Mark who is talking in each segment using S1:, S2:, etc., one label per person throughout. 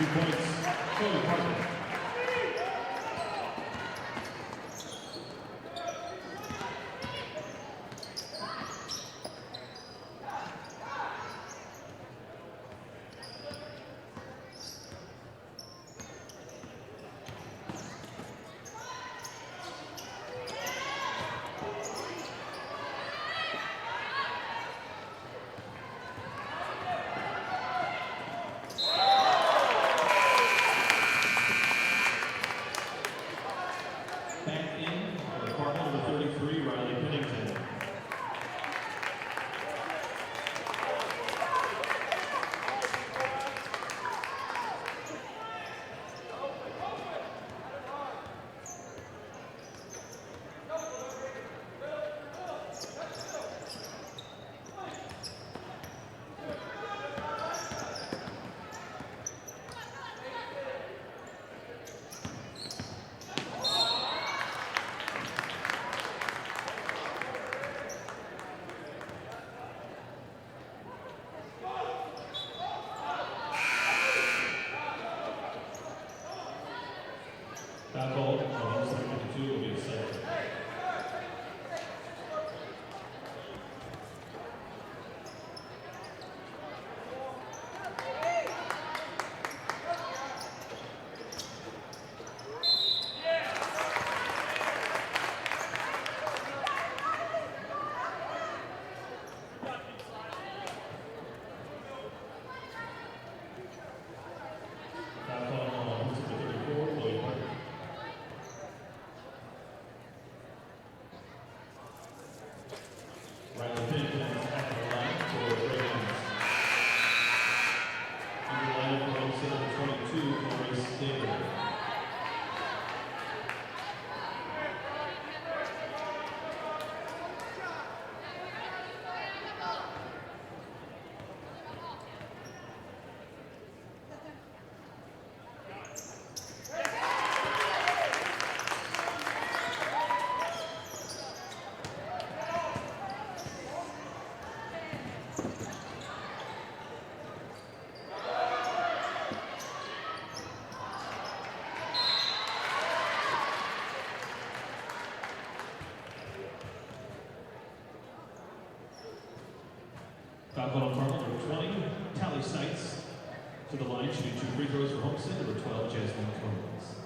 S1: 2 points, Chloe Parker. Back in for Carmel, number 33, Riley Pennington. Foul called on Homestead 22 will be a second. Foul called on Homestead 34, Chloe Parker. Riley Pennington at the line for Ravens. On the line for Homestead 22, Maurice David. Foul called on Carmel, number 20, Tally Sites to the line, shooting 2 free throws for Homestead, number 12, Jasmine Combs.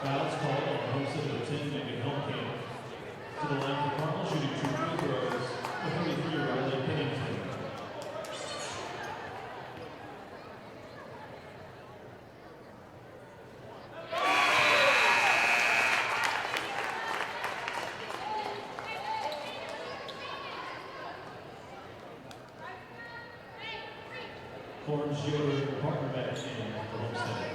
S1: Fouls called on Homestead at 10, making home camp. To the line for Carmel, shooting 2 free throws. The 33-year-old Pennington. Horns, Yoder, partner back in for Homestead.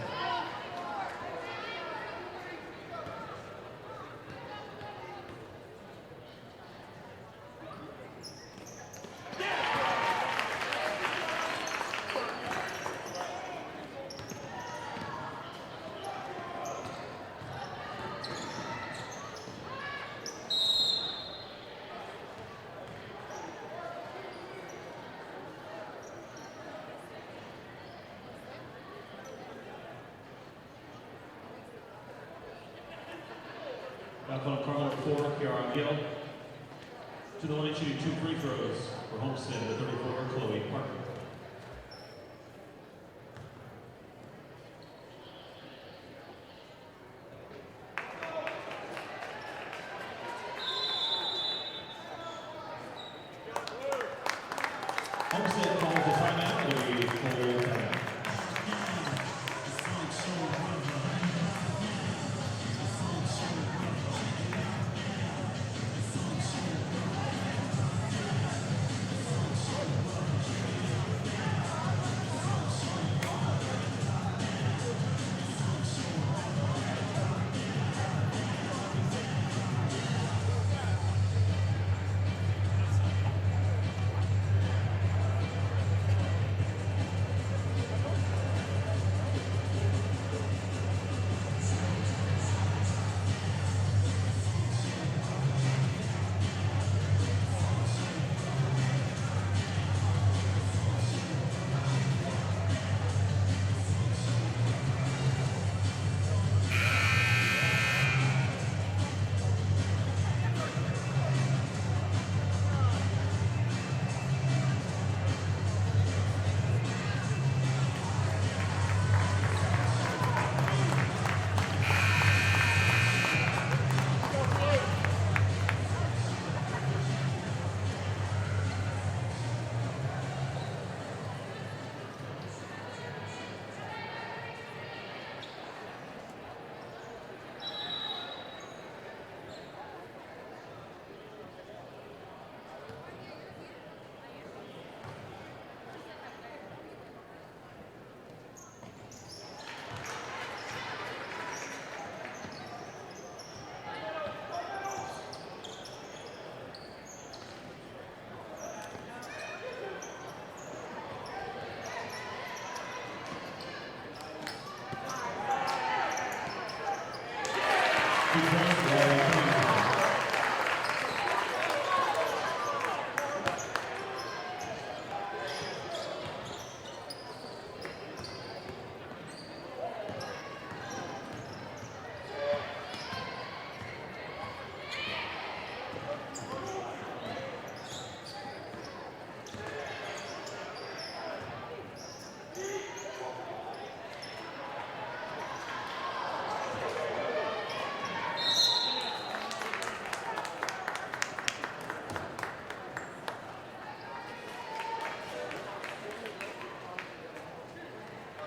S1: Back on Carmel at 4, Kiara Gill. To the line shooting 2 free throws for Homestead at 34, Chloe Parker. Homestead calls the timeout. It'll be full time.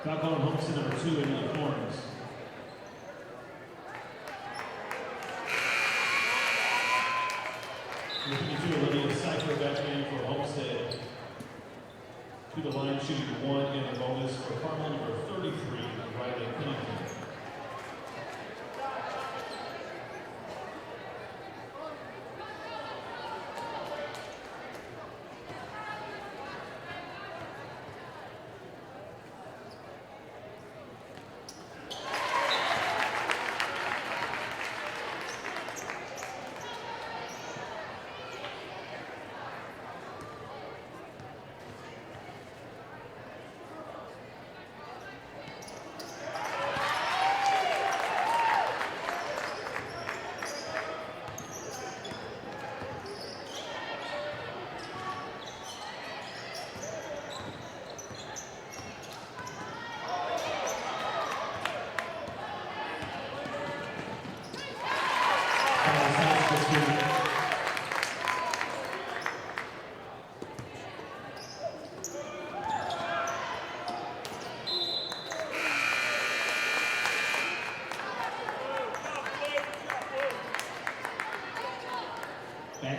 S1: Back on Homestead number 2 in the Horns. Looking to Olivia Cypher back in for Homestead. To the line shooting 1 in the bonus for Carmel number 33, Riley Pennington.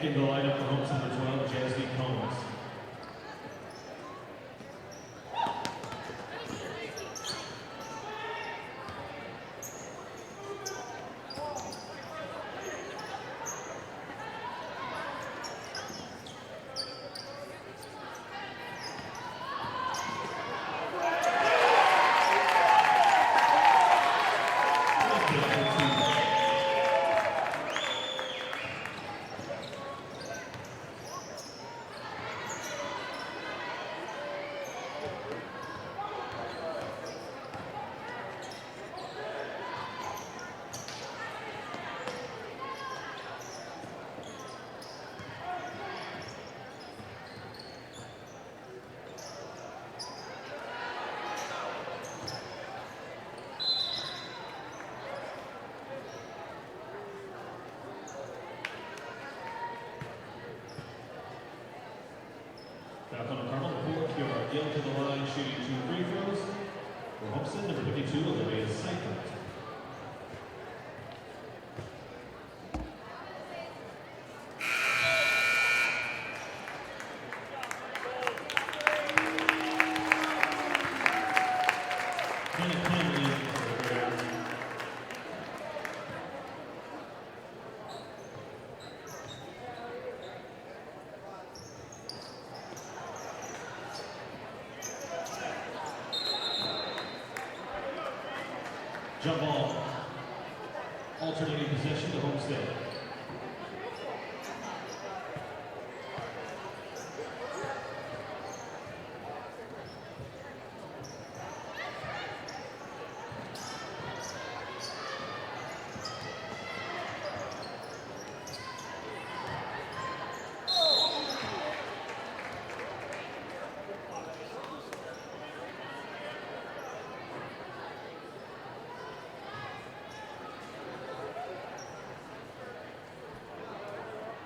S1: Back in the lineup for Homestead number 12, Jasmine Combs. Back on the Carmel court, here are Gill to the line, shooting 2 free throws. For Homestead, number 52, Olivia Seifert. Jump ball, alternating possession to Homestead.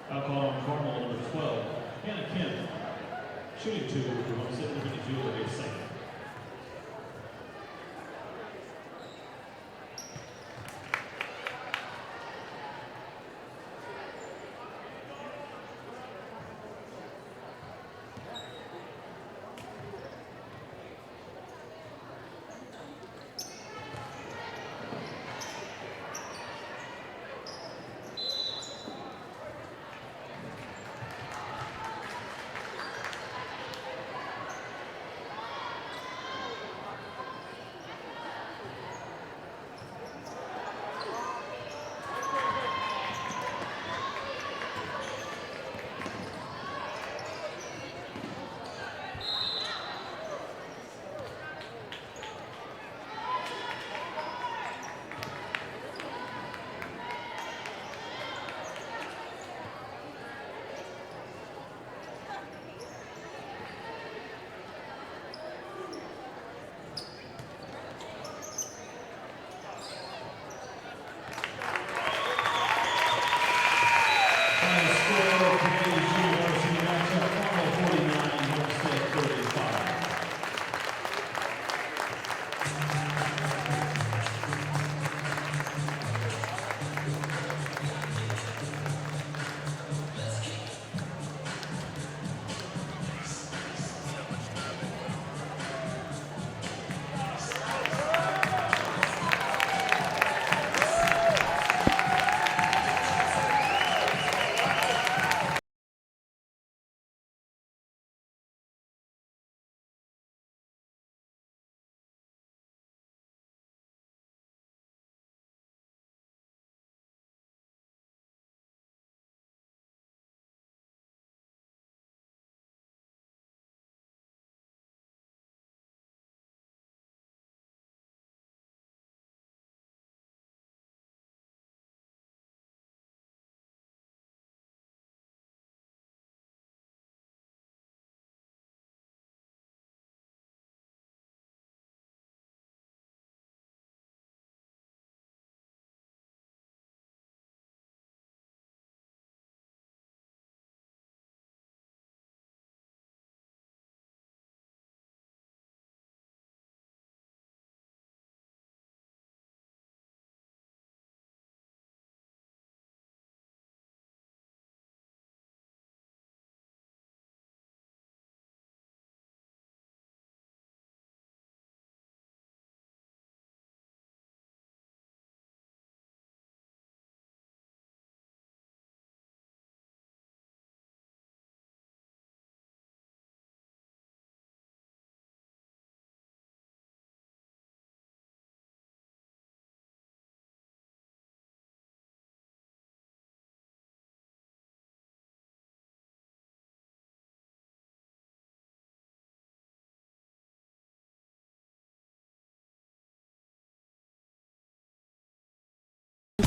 S1: Foul call on Carmel, number 12, Hannah Kemp. Shooting 2 for Homestead, number 52, Olivia Seifert.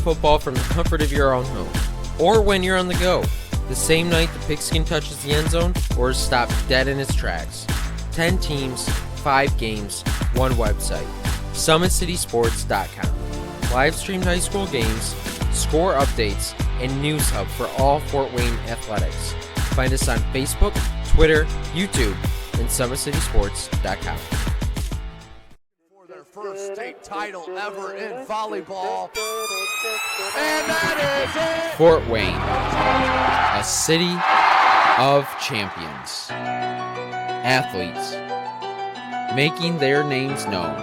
S2: football from the comfort of your own home, or when you're on the go, the same night the pigskin touches the end zone or is stopped dead in its tracks. 10 teams, 5 games, 1 website. SummitCitySports.com. Live-streamed high school games, score updates, and news hub for all Fort Wayne athletics. Find us on Facebook, Twitter, YouTube, and SummitCitySports.com.
S3: For their first state title ever in volleyball. And that is it!
S2: Fort Wayne, a city of champions. Athletes making their names known.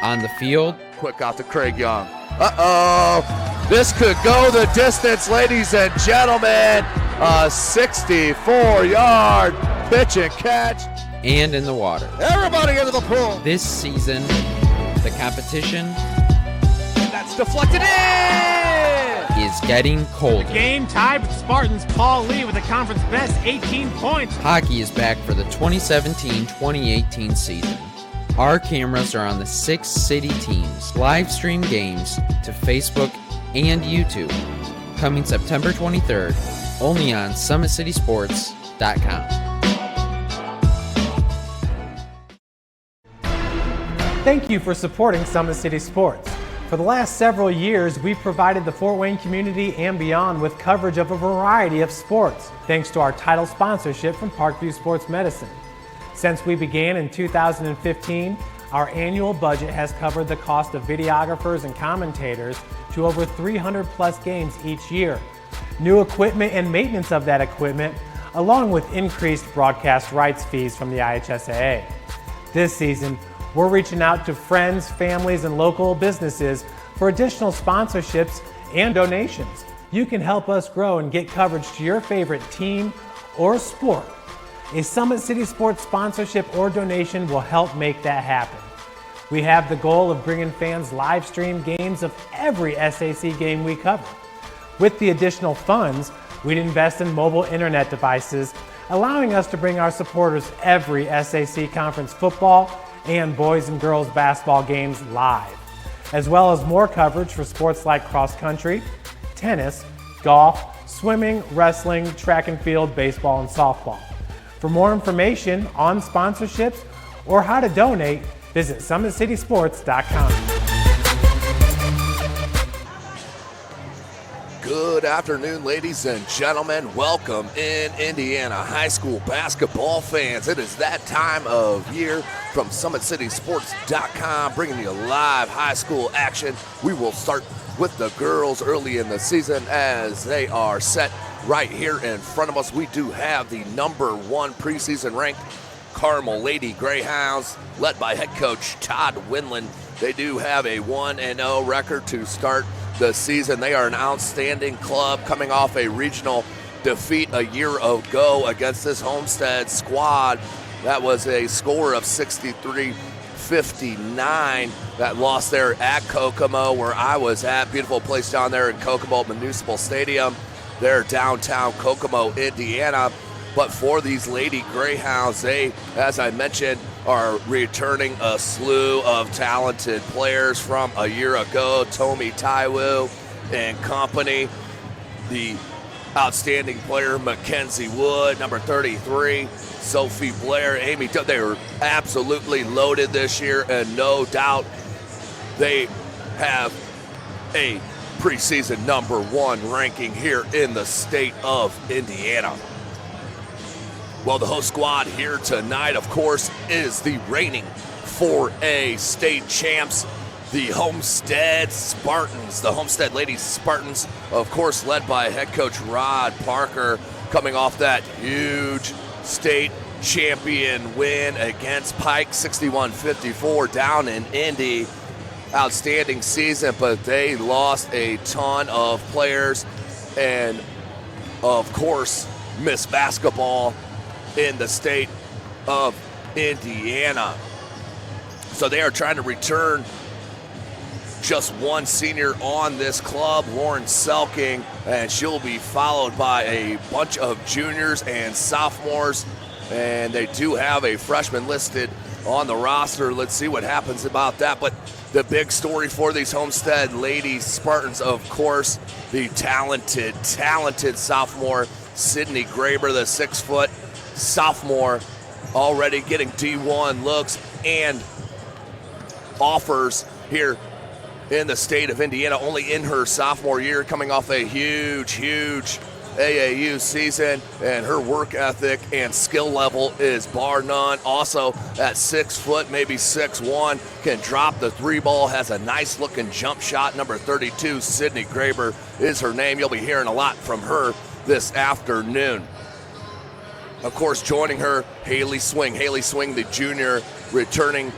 S2: On the field,
S3: Quick out to Craig Young. Uh-oh! This could go the distance, ladies and gentlemen. A 64-yard pitch and catch.
S2: and in the water.
S3: Everybody into the pool.
S2: This season, the competition
S3: That's deflected in.
S2: is getting colder.
S4: Game tied with Spartans. Paul Lee with the conference best 18 points.
S2: Hockey is back for the 2017-2018 season. Our cameras are on the 6 city teams. Live stream games to Facebook and YouTube. Coming September 23rd, only on SummitCitySports.com.
S5: Thank you for supporting Summit City Sports. For the last several years, we've provided the Fort Wayne community and beyond with coverage of a variety of sports, thanks to our title sponsorship from Parkview Sports Medicine. Since we began in 2015, our annual budget has covered the cost of videographers and commentators to over 300 plus games each year. New equipment and maintenance of that equipment, along with increased broadcast rights fees from the IHSAA. This season, we're reaching out to friends, families, and local businesses for additional sponsorships and donations. You can help us grow and get coverage to your favorite team or sport. A Summit City Sports sponsorship or donation will help make that happen. We have the goal of bringing fans live stream games of every SAC game we cover. With the additional funds, we'd invest in mobile internet devices, allowing us to bring our supporters every SAC conference football and boys and girls basketball games live, as well as more coverage for sports like cross country, tennis, golf, swimming, wrestling, track and field, baseball, and softball. For more information on sponsorships or how to donate, visit SummitCitySports.com.
S3: Good afternoon, ladies and gentlemen. Welcome in Indiana high school basketball fans. It is that time of year from SummitCitySports.com, bringing you live high school action. We will start with the girls early in the season as they are set right here in front of us. We do have the #1 preseason ranked Carmel Lady Greyhounds, led by head coach Todd Winland. They do have a 1-0 record to start the season. They are an outstanding club coming off a regional defeat a year ago against this Homestead squad. That was a score of 63-59 that lost there at Kokomo, where I was at. Beautiful place down there in Kokomo Municipal Stadium. They're downtown Kokomo, Indiana. But for these Lady Greyhounds, they, as I mentioned, are returning a slew of talented players from a year ago. Tomi Taiwu and company. The outstanding player, Mackenzie Wood, number 33. Sophie Blair, Amy, they were absolutely loaded this year, and no doubt they have a preseason #1 ranking here in the state of Indiana. Well, the host squad here tonight, of course, is the reigning 4A state champs, the Homestead Spartans, the Homestead Ladies Spartans, of course, led by head coach Rod Parker, coming off that huge state champion win against Pike, 61-54 down in Indy. Outstanding season, but they lost a ton of players and, of course, missed basketball in the state of Indiana. So they are trying to return just one senior on this club, Lauren Selking, and she'll be followed by a bunch of juniors and sophomores, and they do have a freshman listed on the roster. Let's see what happens about that. But The big story for these Homestead Lady Spartans, of course, the talented sophomore Sydney Graber, the 6-foot sophomore, already getting D1 looks and offers here in the state of Indiana, only in her sophomore year, coming off a huge AAU season, and her work ethic and skill level is bar none. Also at 6 foot, maybe 6'1", can drop the 3 ball, has a nice looking jump shot. Number 32, Sydney Graber is her name. You'll be hearing a lot from her this afternoon. Of course, joining her, Haley Swing. Haley Swing, the junior, returning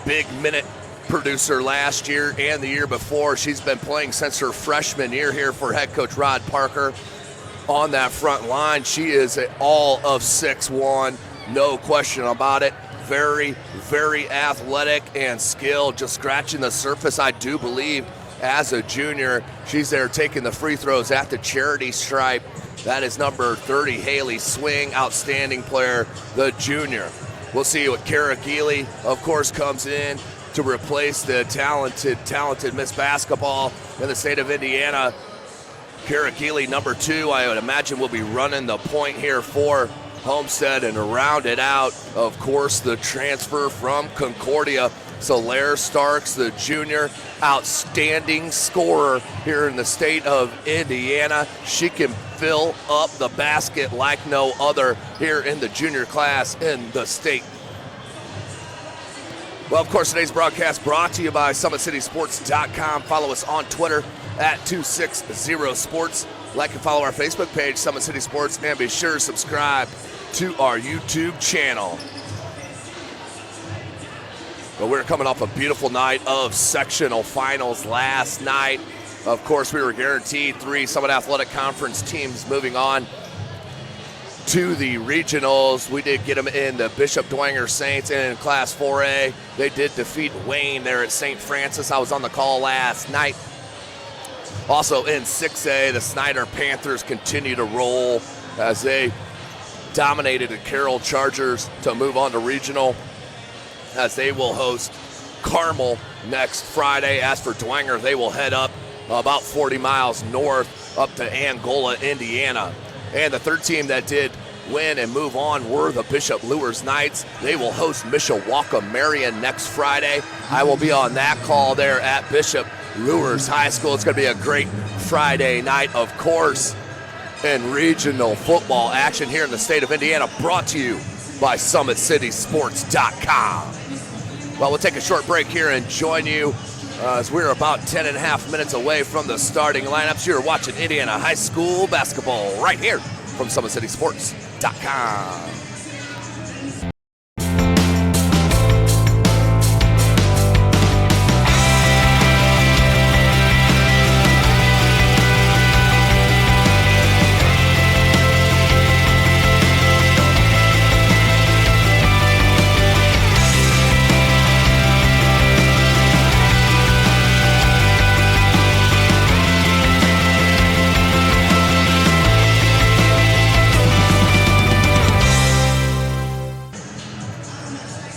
S3: big minute producer last year and the year before. She's been playing since her freshman year here for head coach Rod Parker on that front line. She is all of 6'1", no question about it. Very athletic and skilled, just scratching the surface, I do believe, as a junior. She's there taking the free throws at the charity stripe. That is number 30, Haley Swing, outstanding player, the junior. We'll see what Kara Geely, of course, comes in to replace the talented Miss Basketball in the state of Indiana. Kara Geely, number 2, I would imagine will be running the point here for Homestead, and to round it out, of course, the transfer from Concordia, Solaire Starks, the junior, outstanding scorer here in the state of Indiana. She can fill up the basket like no other here in the junior class in the state. Well, of course, today's broadcast brought to you by SummitCitySports.com. Follow us on Twitter at 260sports. Like and follow our Facebook page, Summit City Sports, and be sure to subscribe to our YouTube channel. But we're coming off a beautiful night of sectional finals last night. Of course, we were guaranteed 3 Summit Athletic Conference teams moving on to the regionals. We did get them in the Bishop Dwenger Saints, and in Class 4A, they did defeat Wayne there at St. Francis. I was on the call last night. Also in 6A, the Snyder Panthers continue to roll as they dominated the Carroll Chargers to move on to regional, as they will host Carmel next Friday. As for Dwenger, they will head up about 40 miles north up to Angola, Indiana. And the third team that did win and move on were the Bishop Lures Knights. They will host Mishawaka Marion next Friday. I will be on that call there at Bishop Lures High School. It's going to be a great Friday night, of course, and regional football action here in the state of Indiana, brought to you by SummitCitySports.com. Well, we'll take a short break here and join you as we're about 10.5 minutes away from the starting lineups. You're watching Indiana High School basketball right here from SummitCitySports.com.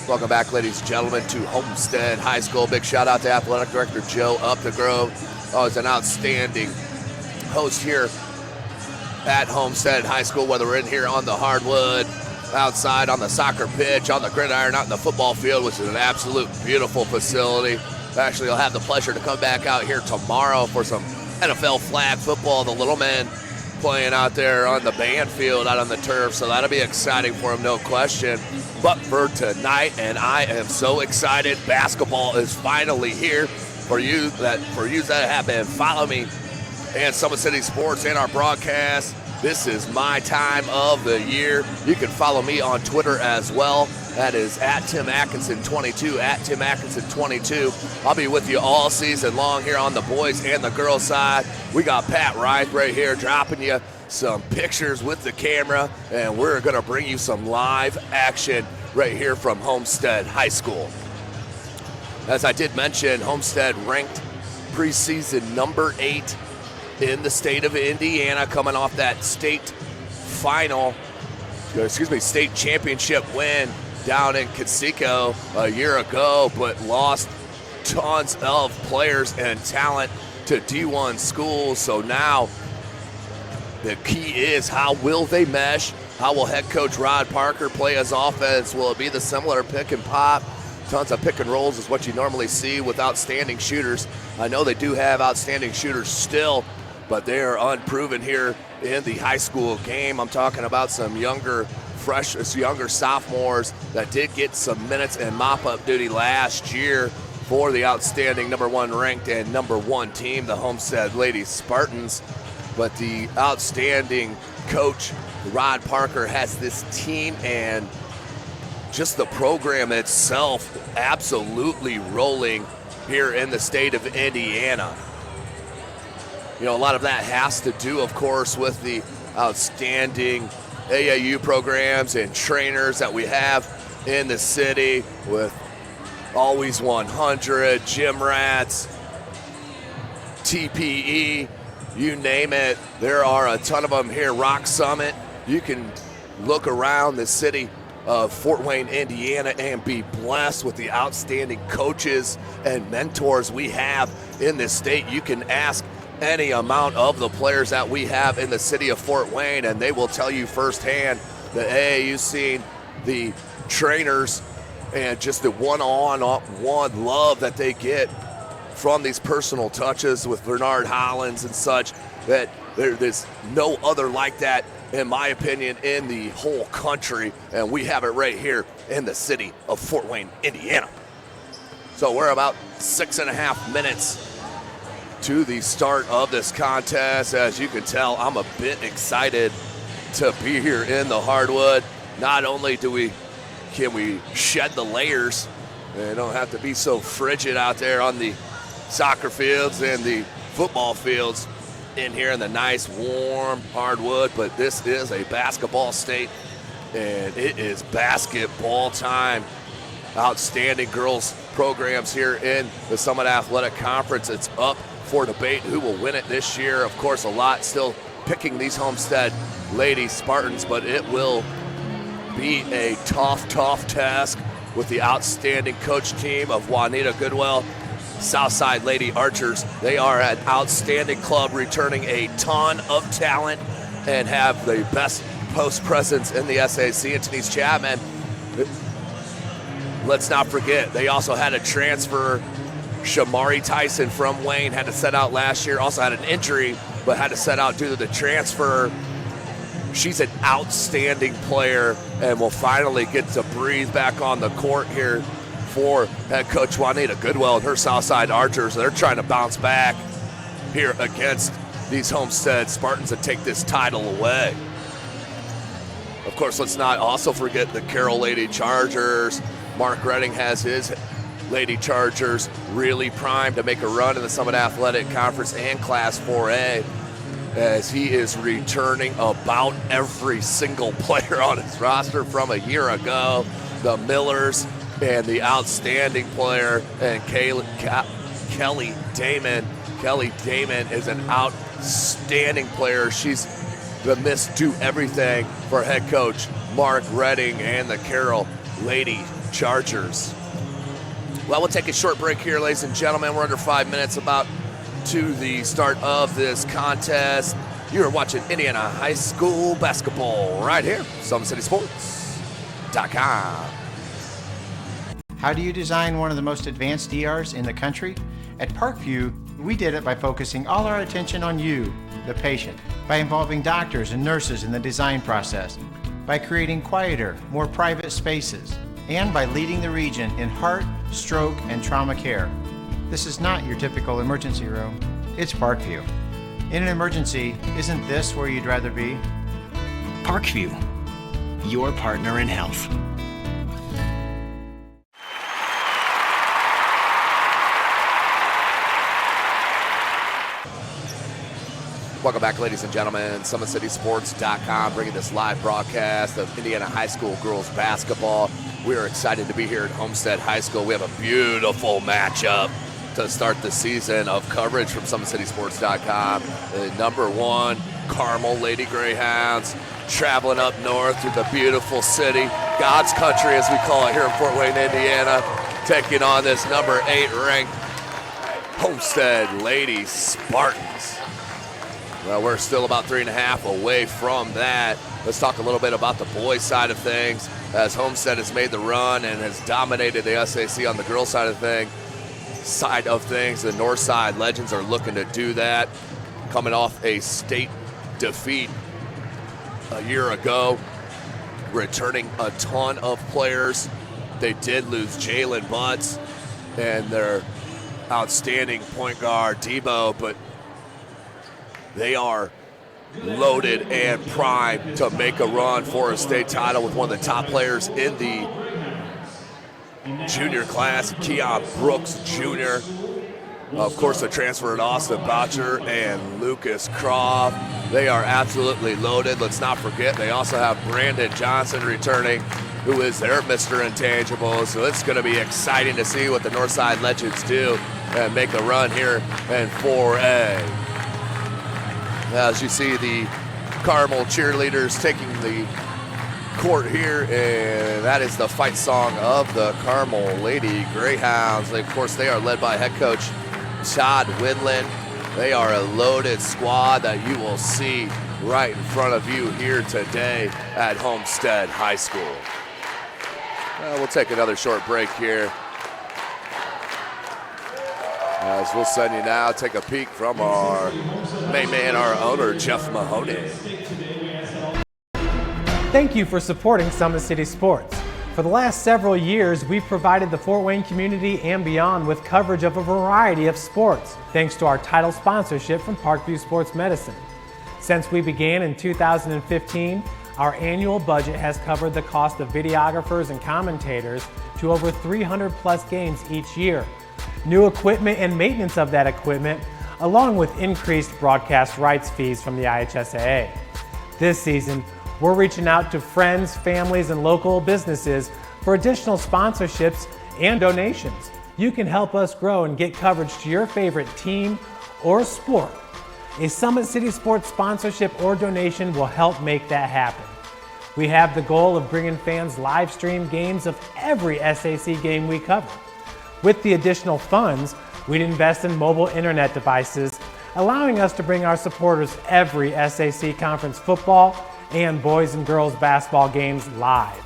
S3: Welcome back, ladies and gentlemen, to Homestead High School. Big shout out to Athletic Director Joe Updegrove. He's an outstanding host here at Homestead High School, whether we're in here on the hardwood, outside on the soccer pitch, on the gridiron, out in the football field, which is an absolute beautiful facility. Actually, I'll have the pleasure to come back out here tomorrow for some NFL flag football. The little men playing out there on the band field out on the turf, so that'll be exciting for them, no question. But for tonight, and I am so excited, basketball is finally here. For you that have been following me and Summit City Sports and our broadcast, this is my time of the year. You can follow me on Twitter as well. That is at Tim Atkinson22, at Tim Atkinson22. I'll be with you all season long here on the boys and the girls side. We got Pat Reith right here dropping you some pictures with the camera, and we're going to bring you some live action right here from Homestead High School. As I did mention, Homestead ranked preseason number 8 in the state of Indiana, coming off that state championship win down in Conseco a year ago, but lost tons of players and talent to D1 schools. So now the key is, how will they mesh? How will head coach Rod Parker play his offense? Will it be the similar pick and pop? Tons of pick and rolls is what you normally see with outstanding shooters. I know they do have outstanding shooters still, but they are unproven here in the high school game. I'm talking about some younger sophomores that did get some minutes and mop-up duty last year for the outstanding number 1 ranked and number 1 team, the Homestead Lady Spartans. But the outstanding coach, Rod Parker, has this team and just the program itself absolutely rolling here in the state of Indiana. You know, a lot of that has to do, of course, with the outstanding AAU programs and trainers that we have in the city, with Always 100, Gym Rats, TPE, you name it. There are a ton of them here. Rock Summit. You can look around the city of Fort Wayne, Indiana, and be blessed with the outstanding coaches and mentors we have in this state. You can ask any amount of the players that we have in the city of Fort Wayne, and they will tell you firsthand that, hey, you've seen the trainers and just the one-on-one love that they get from these personal touches with Bernard Hollins and such, that there's no other like that, in my opinion, in the whole country, and we have it right here in the city of Fort Wayne, Indiana. So we're about 6.5 minutes to the start of this contest. As you can tell, I'm a bit excited to be here in the hardwood. Not only can we shed the layers, and don't have to be so frigid out there on the soccer fields and the football fields in here in the nice warm hardwood, but this is a basketball state and it is basketball time. Outstanding girls programs here in the Summit Athletic Conference. It's up for debate who will win it this year. Of course, a lot still picking these Homestead Lady Spartans, but it will be a tough task with the outstanding coach team of Juanita Goodwell, Southside Lady Archers. They are an outstanding club, returning a ton of talent and have the best post presence in the SAC. And Denise Chapman, let's not forget, they also had a transfer. Shamari Tyson from Wayne had to set out last year, also had an injury, but had to set out due to the transfer. She's an outstanding player and will finally get to breathe back on the court here for head coach Juanita Goodwell and her Southside Archers. They're trying to bounce back here against these Homestead Spartans and take this title away. Of course, let's not also forget the Carroll Lady Chargers. Mark Redding has his Lady Chargers really primed to make a run in the Summit Athletic Conference and Class 4A, as he is returning about every single player on his roster from a year ago. The Millers and the outstanding player, and Kelly Damon. Kelly Damon is an outstanding player. She's the Miss Do Everything for head coach Mark Redding and the Carroll Lady Chargers. Well, we'll take a short break here, ladies and gentlemen. We're under 5 minutes about to the start of this contest. You're watching Indiana High School basketball right here, SummitCitySports.com.
S6: How do you design one of the most advanced ERs in the country? At Parkview, we did it by focusing all our attention on you, the patient, by involving doctors and nurses in the design process, by creating quieter, more private spaces, and by leading the region in heart, stroke, and trauma care. This is not your typical emergency room. It's Parkview. In an emergency, isn't this where you'd rather be?
S7: Parkview, your partner in health.
S3: Welcome back, ladies and gentlemen. SummitCitySports.com bringing this live broadcast of Indiana High School girls basketball. We are excited to be here at Homestead High School. We have a beautiful matchup to start the season of coverage from SummitCitySports.com. The number 1 Carmel Lady Greyhounds traveling up north through the beautiful city, God's country as we call it here in Fort Wayne, Indiana, taking on this number 8 ranked Homestead Lady Spartans. Well, we're still about 3.5 away from that. Let's talk a little bit about the boys' side of things, as Homestead has made the run and has dominated the SAC on the girls' side of things. The Northside Legends are looking to do that, coming off a state defeat a year ago, returning a ton of players. They did lose Jalen Butts and their outstanding point guard Debo, but they are loaded and primed to make a run for a state title with one of the top players in the junior class, Keon Brooks Jr. Of course, the transfer at Austin Boucher and Lucas Croft. They are absolutely loaded. Let's not forget, they also have Brandon Johnson returning, who is their Mr. Intangible. So it's going to be exciting to see what the Northside Legends do and make a run here in 4A. As you see, the Carmel cheerleaders taking the court here, and that is the fight song of the Carmel Lady Greyhounds. Of course, they are led by head coach Todd Winland. They are a loaded squad that you will see right in front of you here today at Homestead High School. We'll take another short break here, as we'll send you now, take a peek from our main man, our owner, Jeff Mahoney.
S5: Thank you for supporting Summit City Sports. For the last several years, we've provided the Fort Wayne community and beyond with coverage of a variety of sports, thanks to our title sponsorship from Parkview Sports Medicine. Since we began in 2015, our annual budget has covered the cost of videographers and commentators to over 300 plus games each year. New equipment and maintenance of that equipment, along with increased broadcast rights fees from the IHSAA. This season, we're reaching out to friends, families, and local businesses for additional sponsorships and donations. You can help us grow and get coverage to your favorite team or sport. A Summit City Sports sponsorship or donation will help make that happen. We have the goal of bringing fans live stream games of every SAC game we cover. With the additional funds, we'd invest in mobile internet devices, allowing us to bring our supporters every SAC conference football and boys and girls basketball games live,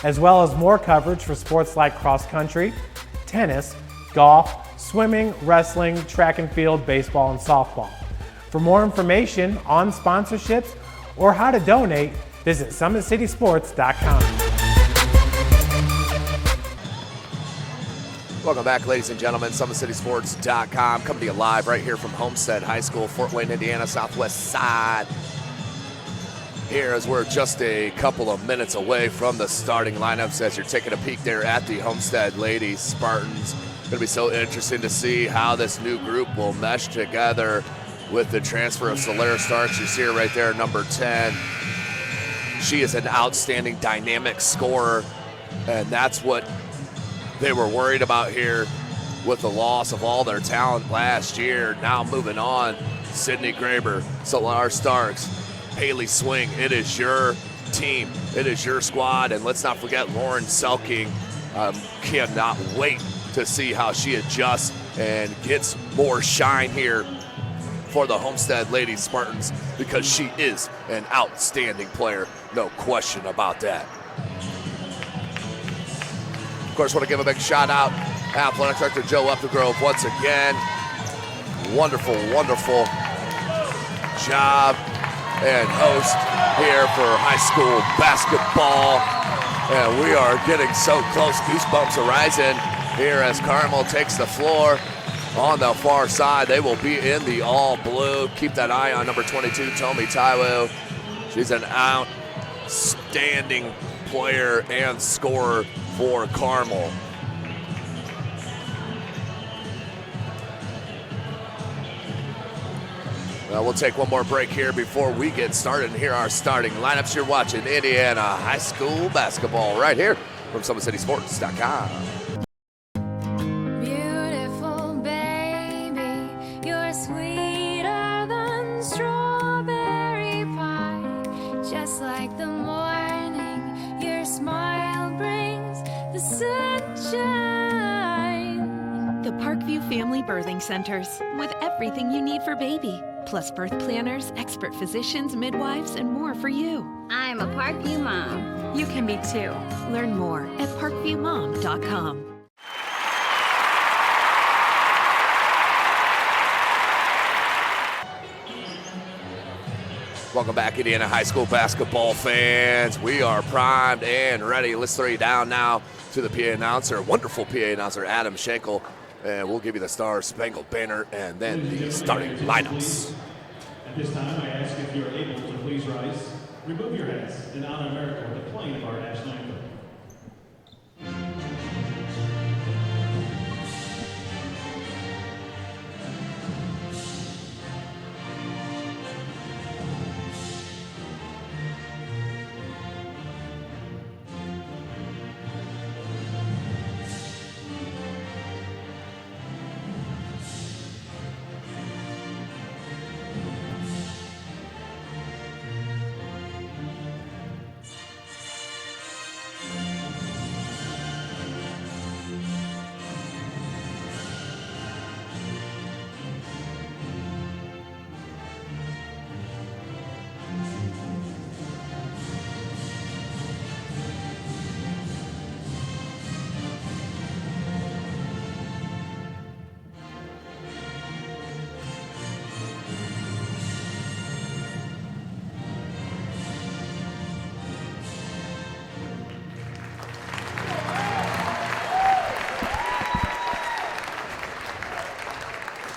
S5: as well as more coverage for sports like cross country, tennis, golf, swimming, wrestling, track and field, baseball, and softball. For more information on sponsorships or how to donate, visit SummitCitySports.com.
S3: Welcome back, ladies and gentlemen. SummitCitySports.com, coming to you live right here from Homestead High School, Fort Wayne, Indiana, southwest side. Here, as we're just a couple of minutes away from the starting lineups, as you're taking a peek there at the Homestead Lady Spartans. Going to be so interesting to see how this new group will mesh together with the transfer of Solera Starks. You see her right there, number 10. She is an outstanding dynamic scorer, and that's what they were worried about here with the loss of all their talent last year. Now moving on, Sydney Graber, Solera Starks, Haley Swing. It is your team. It is your squad. And let's not forget Lauren Selking. Cannot wait to see how she adjusts and gets more shine here for the Homestead Lady Spartans, because she is an outstanding player. No question about that. Of course, want to give a big shout out Athletic Director Joe Updegrove once again. Wonderful, wonderful job and host here for high school basketball. And we are getting so close, goosebumps arising here as Carmel takes the floor on the far side. They will be in the all blue. Keep that eye on number 22, Tomi Taiwo. She's an outstanding player and scorer for Carmel. Well, we'll take one more break here before we get started. Here are our starting lineups. You're watching Indiana High School basketball right here from SummitCitySports.com.
S8: Beautiful baby, you're sweeter than strawberry pie. Just like the morning, your smile brings the sunshine.
S9: family birthing centers with everything you need for baby, plus birth planners, expert physicians, midwives, and more for you.
S10: I'm a Parkview mom.
S9: You can be too. Learn more at parkviewmom.com.
S3: Welcome back, Indiana High School basketball fans. We are primed and ready. Let's throw you down now to the PA announcer, wonderful PA announcer, Adam Schenkel, and we'll give you the Star Spangled Banner and then the starting lineups.
S1: At this time, I ask if you're able to please rise, remove your hats, and honor America with the playing of our national anthem.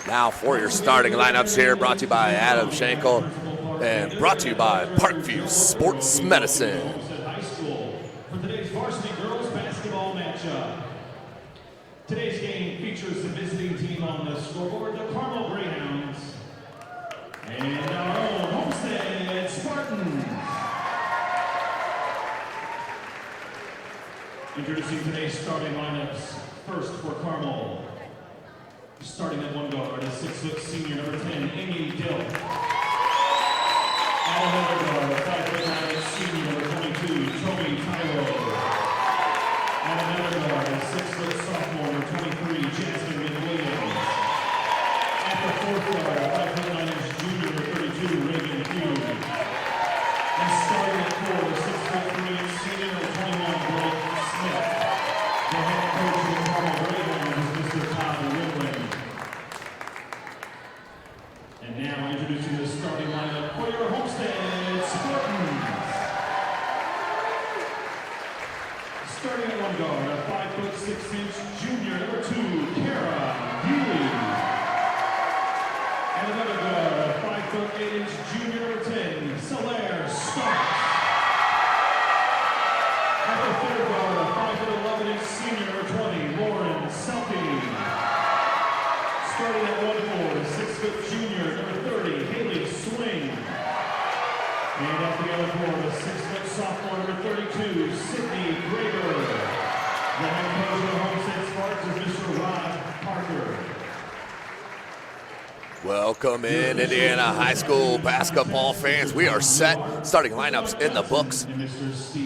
S3: Now for your starting lineups here, brought to you by Adam Schenkel and brought to you by Parkview Sports Medicine.
S1: Homestead High School for today's varsity girls basketball matchup. Today's game features the visiting team on the scoreboard, the Carmel Greyhounds, and our own Homestead Spartans. Introducing today's starting lineups. First for Carmel. Starting at one guard is 6' senior number 10, Amy Dill. At another guard, 5'9" senior number 22, Toby Tyro. At another guard is 6' sophomore number 23, Jasmine McWilliams. At the fourth guard, 5'9" junior number 32, Reagan Hughes. And starting at 4, the 6'3" senior number 21, Blake Smith. The head coach of the Carmel Greyhounds is Mr. Todd Whitman. And now introducing the starting lineup for your Homestead Spartans. Starting at one guard, a 5'6" junior number 2, Kara Healy. And another guard, a 5'8" junior number 10, Solaire Starks. At the third guard, a 5'11" senior number 20, Lauren Selke. Starting at 1'4", 6' junior, number 30, Haley Swing. And at the other floor, the 6' sophomore, number 32, Sydney Graber. The head coach of the Homestead Sparks is Mr. Rod Parker.
S3: Welcome in, Indiana High School basketball fans. We are set. Starting lineups in the books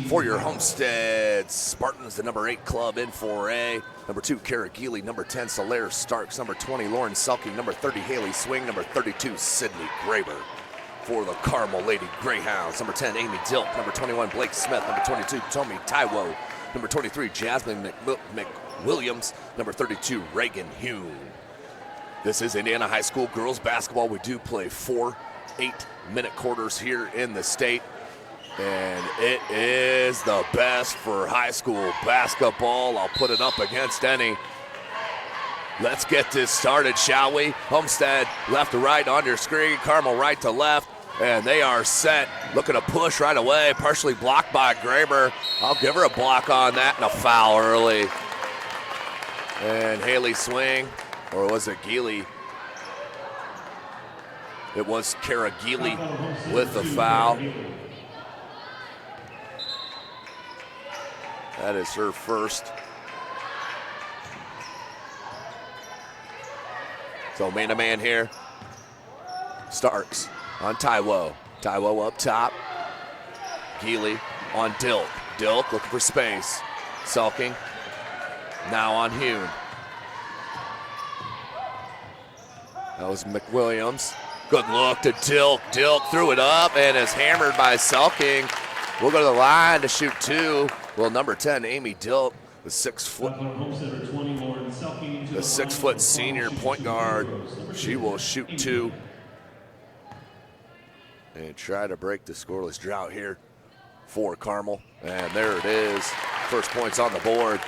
S3: for your Homestead Spartans. The number 8 club in 4A. Number 2, Kara Geely. Number 10, Solaire Starks. Number 20, Lauren Selke. Number 30, Haley Swing. Number 32, Sydney Graber. For the Carmel Lady Greyhounds, number 10, Amy Dilk. Number 21, Blake Smith. Number 22, Tommy Taiwo. Number 23, Jasmine McWilliams. Number 32, Reagan Hume. This is Indiana High School girls basketball. We do play 4 8-minute quarters here in the state. And it is the best for high school basketball. I'll put it up against any. Let's get this started, shall we? Homestead left to right on your screen. Carmel right to left. And they are set. Looking to push right away. Partially blocked by Graber. I'll give her a block on that and a foul early. And Haley Swing. Or was it Geely? It was Kara Geely with the foul. That is her first. So man-to-man here. Starks on Taiwo. Taiwo up top. Geely on Dilk. Dilk looking for space. Sulking. Now on Hune. That was McWilliams. Good look to Dilk. Dilk threw it up and is hammered by Selking. We'll go to the line to shoot two. Well, number 10, Amy Dilk, the 6-foot senior point guard. She will shoot two and try to break the scoreless drought here for Carmel. And there it is. First points on the board.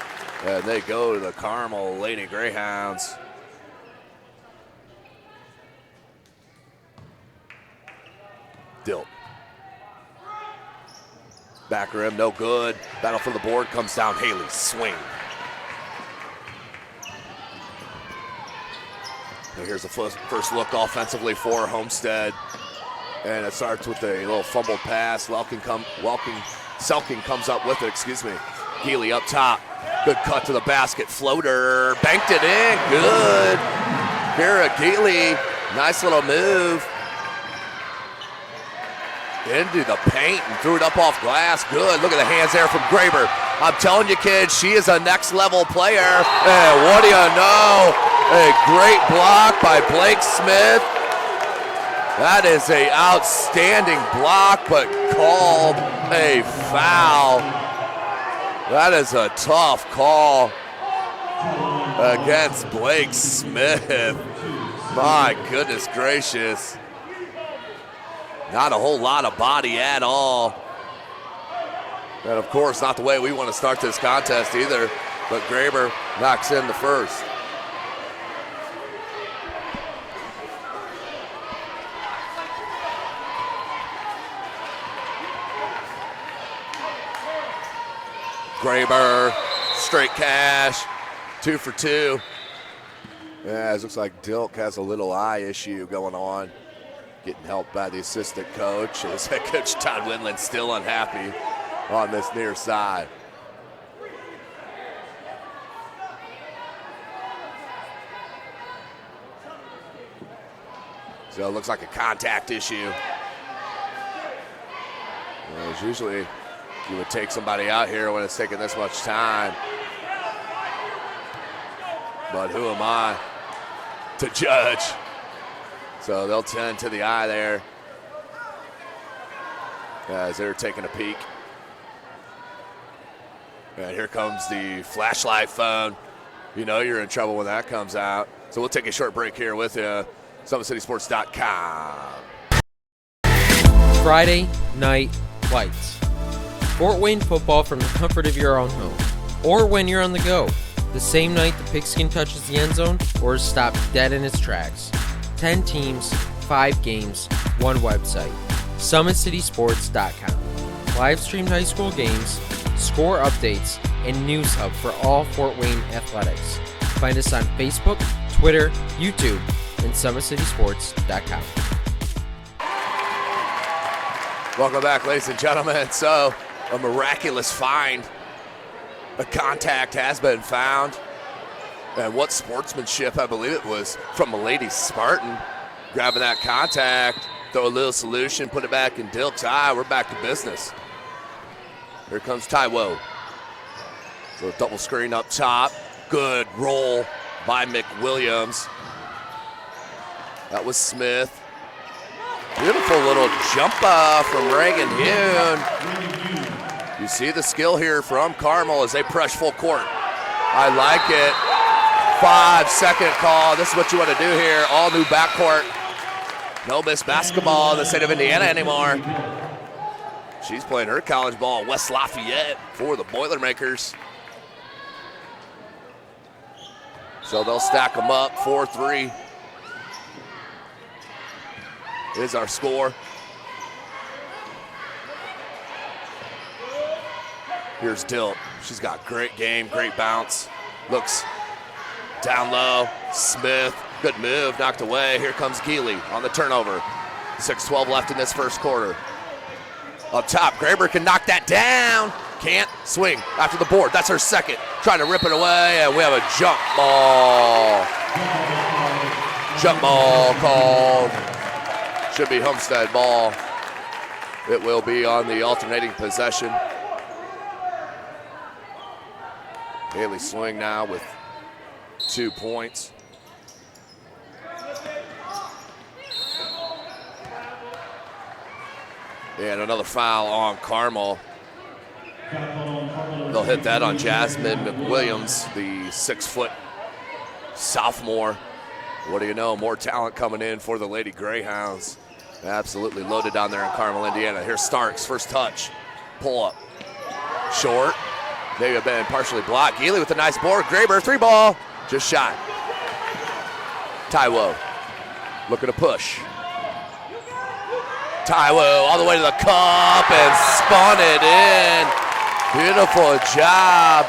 S3: And they go to the Carmel Lady Greyhounds. Dilk. Back rim, no good. Battle for the board comes down. Haley, swing. And here's the first look offensively for Homestead. And it starts with a little fumbled pass. Selking comes up with it, excuse me. Healy up top. Good cut to the basket. Floater. Banked it in. Good. Kara Geely. Nice little move. Into the paint and threw it up off glass. Good. Look at the hands there from Graber. I'm telling you, kids, she is a next level player. And what do you know? A great block by Blake Smith. That is an outstanding block, but called a foul. That is a tough call against Blake Smith. My goodness gracious. Not a whole lot of body at all. And of course, not the way we want to start this contest either, but Graber knocks in the first. Graber, straight cash, 2 for 2. Yeah, it looks like Dilk has a little eye issue going on. Getting helped by the assistant coach. As head coach Todd Windland still unhappy on this near side. So it looks like a contact issue. As usually you would take somebody out here when it's taking this much time. But who am I to judge? So they'll tend to the eye there as they're taking a peek. And here comes the flashlight phone. You know you're in trouble when that comes out. So we'll take a short break here with you. SummitCitySports.com.
S2: Friday Night Lights. Fort Wayne football from the comfort of your own home. Or when you're on the go. The same night the pigskin touches the end zone or is stopped dead in its tracks. 10 teams, 5 games, 1 website. SummitCitySports.com. Live streamed high school games, score updates, and news hub for all Fort Wayne athletics. Find us on Facebook, Twitter, YouTube, and SummitCitySports.com.
S3: Welcome back, ladies and gentlemen. So, a miraculous find. A contact has been found. And what sportsmanship, I believe it was from a lady Spartan. Grabbing that contact, throw a little solution, put it back in Dilk's eye. We're back to business. Here comes Taiwo. So double screen up top. Good roll by McWilliams. That was Smith. Beautiful little jump from Reagan Hune. You see the skill here from Carmel as they press full court. I like it. 5-second call. This is what you want to do here. All new backcourt. No Miss basketball in the state of Indiana anymore. She's playing her college ball at West Lafayette for the Boilermakers. So they'll stack them up. 4-3 is our score. Here's Dilk. She's got great game, great bounce. Looks down low. Smith, good move, knocked away. Here comes Geely on the turnover. 6:12 left in this first quarter. Up top, Graber can knock that down. Can't swing after the board. That's her second. Trying to rip it away, and we have a jump ball. Jump ball called. Should be Homestead ball. It will be on the alternating possession. Haley swing now with 2 points. And another foul on Carmel. They'll hit that on Jasmine McWilliams, the 6-foot sophomore. What do you know? More talent coming in for the Lady Greyhounds. Absolutely loaded down there in Carmel, Indiana. Here's Starks, first touch. Pull up. Short. They have been partially blocked. Geely with a nice board. Graber, 3-ball. Just shot. Taiwo looking to push. Taiwo all the way to the cup and spun it in. Beautiful job.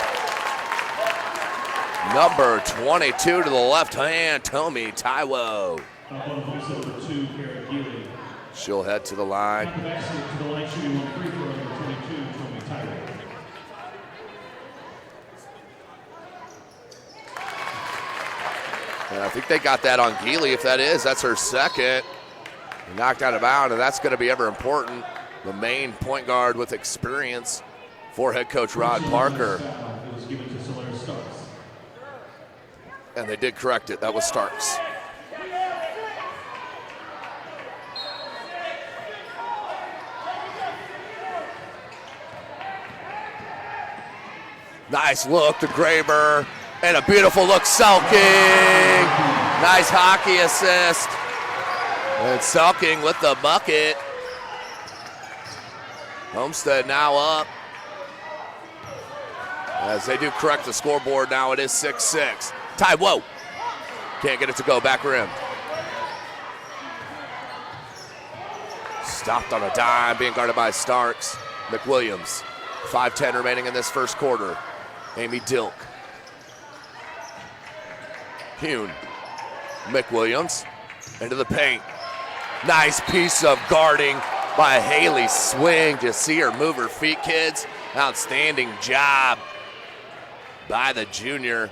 S3: Number 22 to the left hand, Tomi Taiwo. She'll head to the line. And I think they got that on Geely. If that is, that's her second. Knocked out of bounds, and that's going to be ever important. The main point guard with experience for head coach Rod Parker. And they did correct it. That was Starks. Nice look to Graber. And a beautiful look, Selking. Nice hockey assist. And Selking with the bucket. Homestead now up. As they do correct the scoreboard now, it is 6-6. Taiwo. Can't get it to go, back rim. Stopped on a dime, being guarded by Starks. McWilliams. 5:10 remaining in this first quarter. Amy Dilk. Hune. McWilliams into the paint. Nice piece of guarding by Haley Swing. Just see her move her feet, kids. Outstanding job by the junior.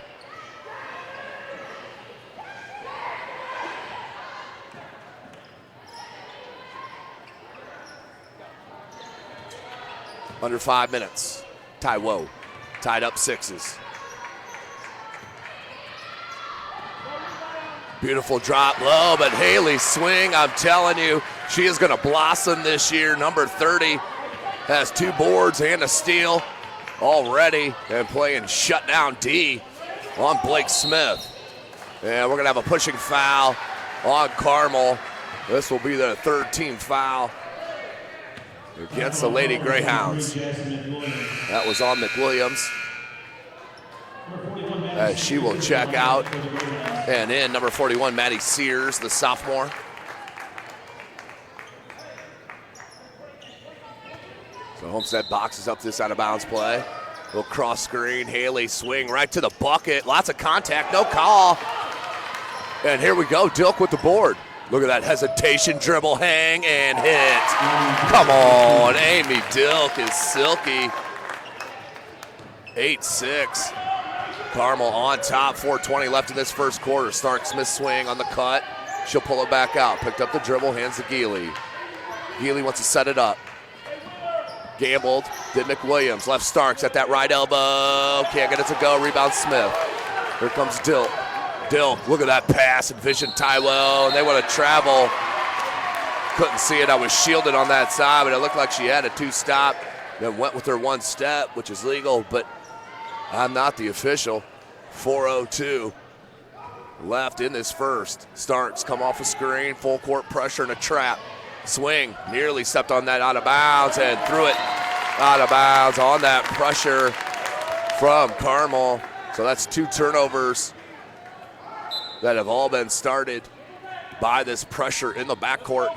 S3: Under 5 minutes. Taiwo tied up 6s. Beautiful drop low, but Haley Swing, I'm telling you, she is going to blossom this year. Number 30 has 2 boards and a steal already, and playing shutdown D on Blake Smith. And we're going to have a pushing foul on Carmel. This will be their 3rd team foul against the Lady Greyhounds. That was on McWilliams, as she will check out. And in number 41, Maddie Sears, the sophomore. So Homestead boxes up this out of bounds play. Little cross screen, Haley Swing right to the bucket. Lots of contact, no call. And here we go, Dilk with the board. Look at that hesitation, dribble, hang, and hit. Come on, Amy Dilk is silky. 8-6. Carmel on top, 4:20 left in this first quarter. Stark-Smith swing on the cut. She'll pull it back out. Picked up the dribble, hands to Geely. Geely wants to set it up. Gambled, did McWilliams. Left Starks at that right elbow. Can't get it to go, rebound Smith. Here comes Dilk. Dilk, look at that pass, envision Taiwo, and they want to travel. Couldn't see it, I was shielded on that side, but it looked like she had a 2-stop. Then went with her 1-step, which is legal, but I'm not the official. 4:02 left in this first. Starks come off a screen, full court pressure and a trap. Swing, nearly stepped on that out of bounds and threw it out of bounds on that pressure from Carmel. So that's 2 turnovers that have all been started by this pressure in the backcourt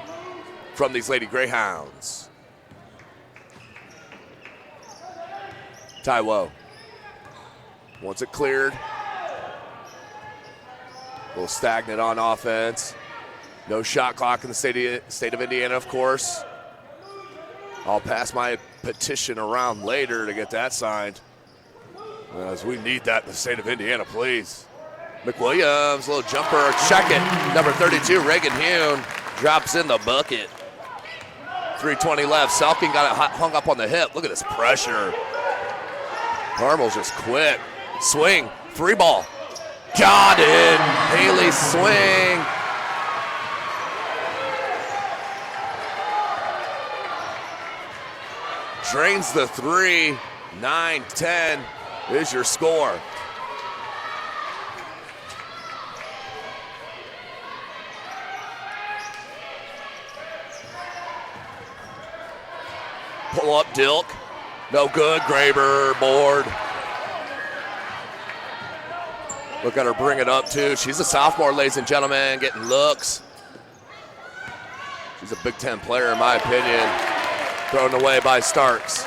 S3: from these Lady Greyhounds. Taiwo. Once it cleared. A little stagnant on offense. No shot clock in the state of Indiana, of course. I'll pass my petition around later to get that signed, as we need that in the state of Indiana, please. McWilliams, little jumper, check it. Number 32, Reagan Hune, drops in the bucket. 3:20 left. Selking got it hung up on the hip. Look at this pressure. Carmel's just quick. Swing, 3-ball. Got it. Haley Swing. drains the three. 9-10 is your score. Pull up Dilk. No good. Graber, board. Look at her bring it up, too. She's a sophomore, ladies and gentlemen, getting looks. She's a Big Ten player, in my opinion. Thrown away by Starks.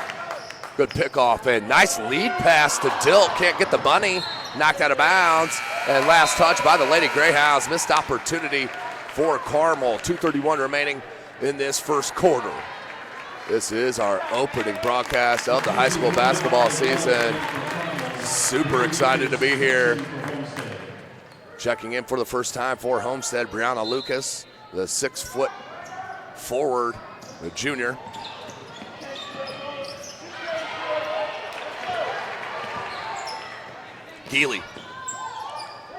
S3: Good pickoff and nice lead pass to Dilk. Can't get the bunny. Knocked out of bounds. And last touch by the Lady Greyhounds. Missed opportunity for Carmel. 2:31 remaining in this first quarter. This is our opening broadcast of the high school basketball season. Super excited to be here. Checking in for the first time for Homestead, Brianna Lucas, the 6-foot forward, the junior. Geely.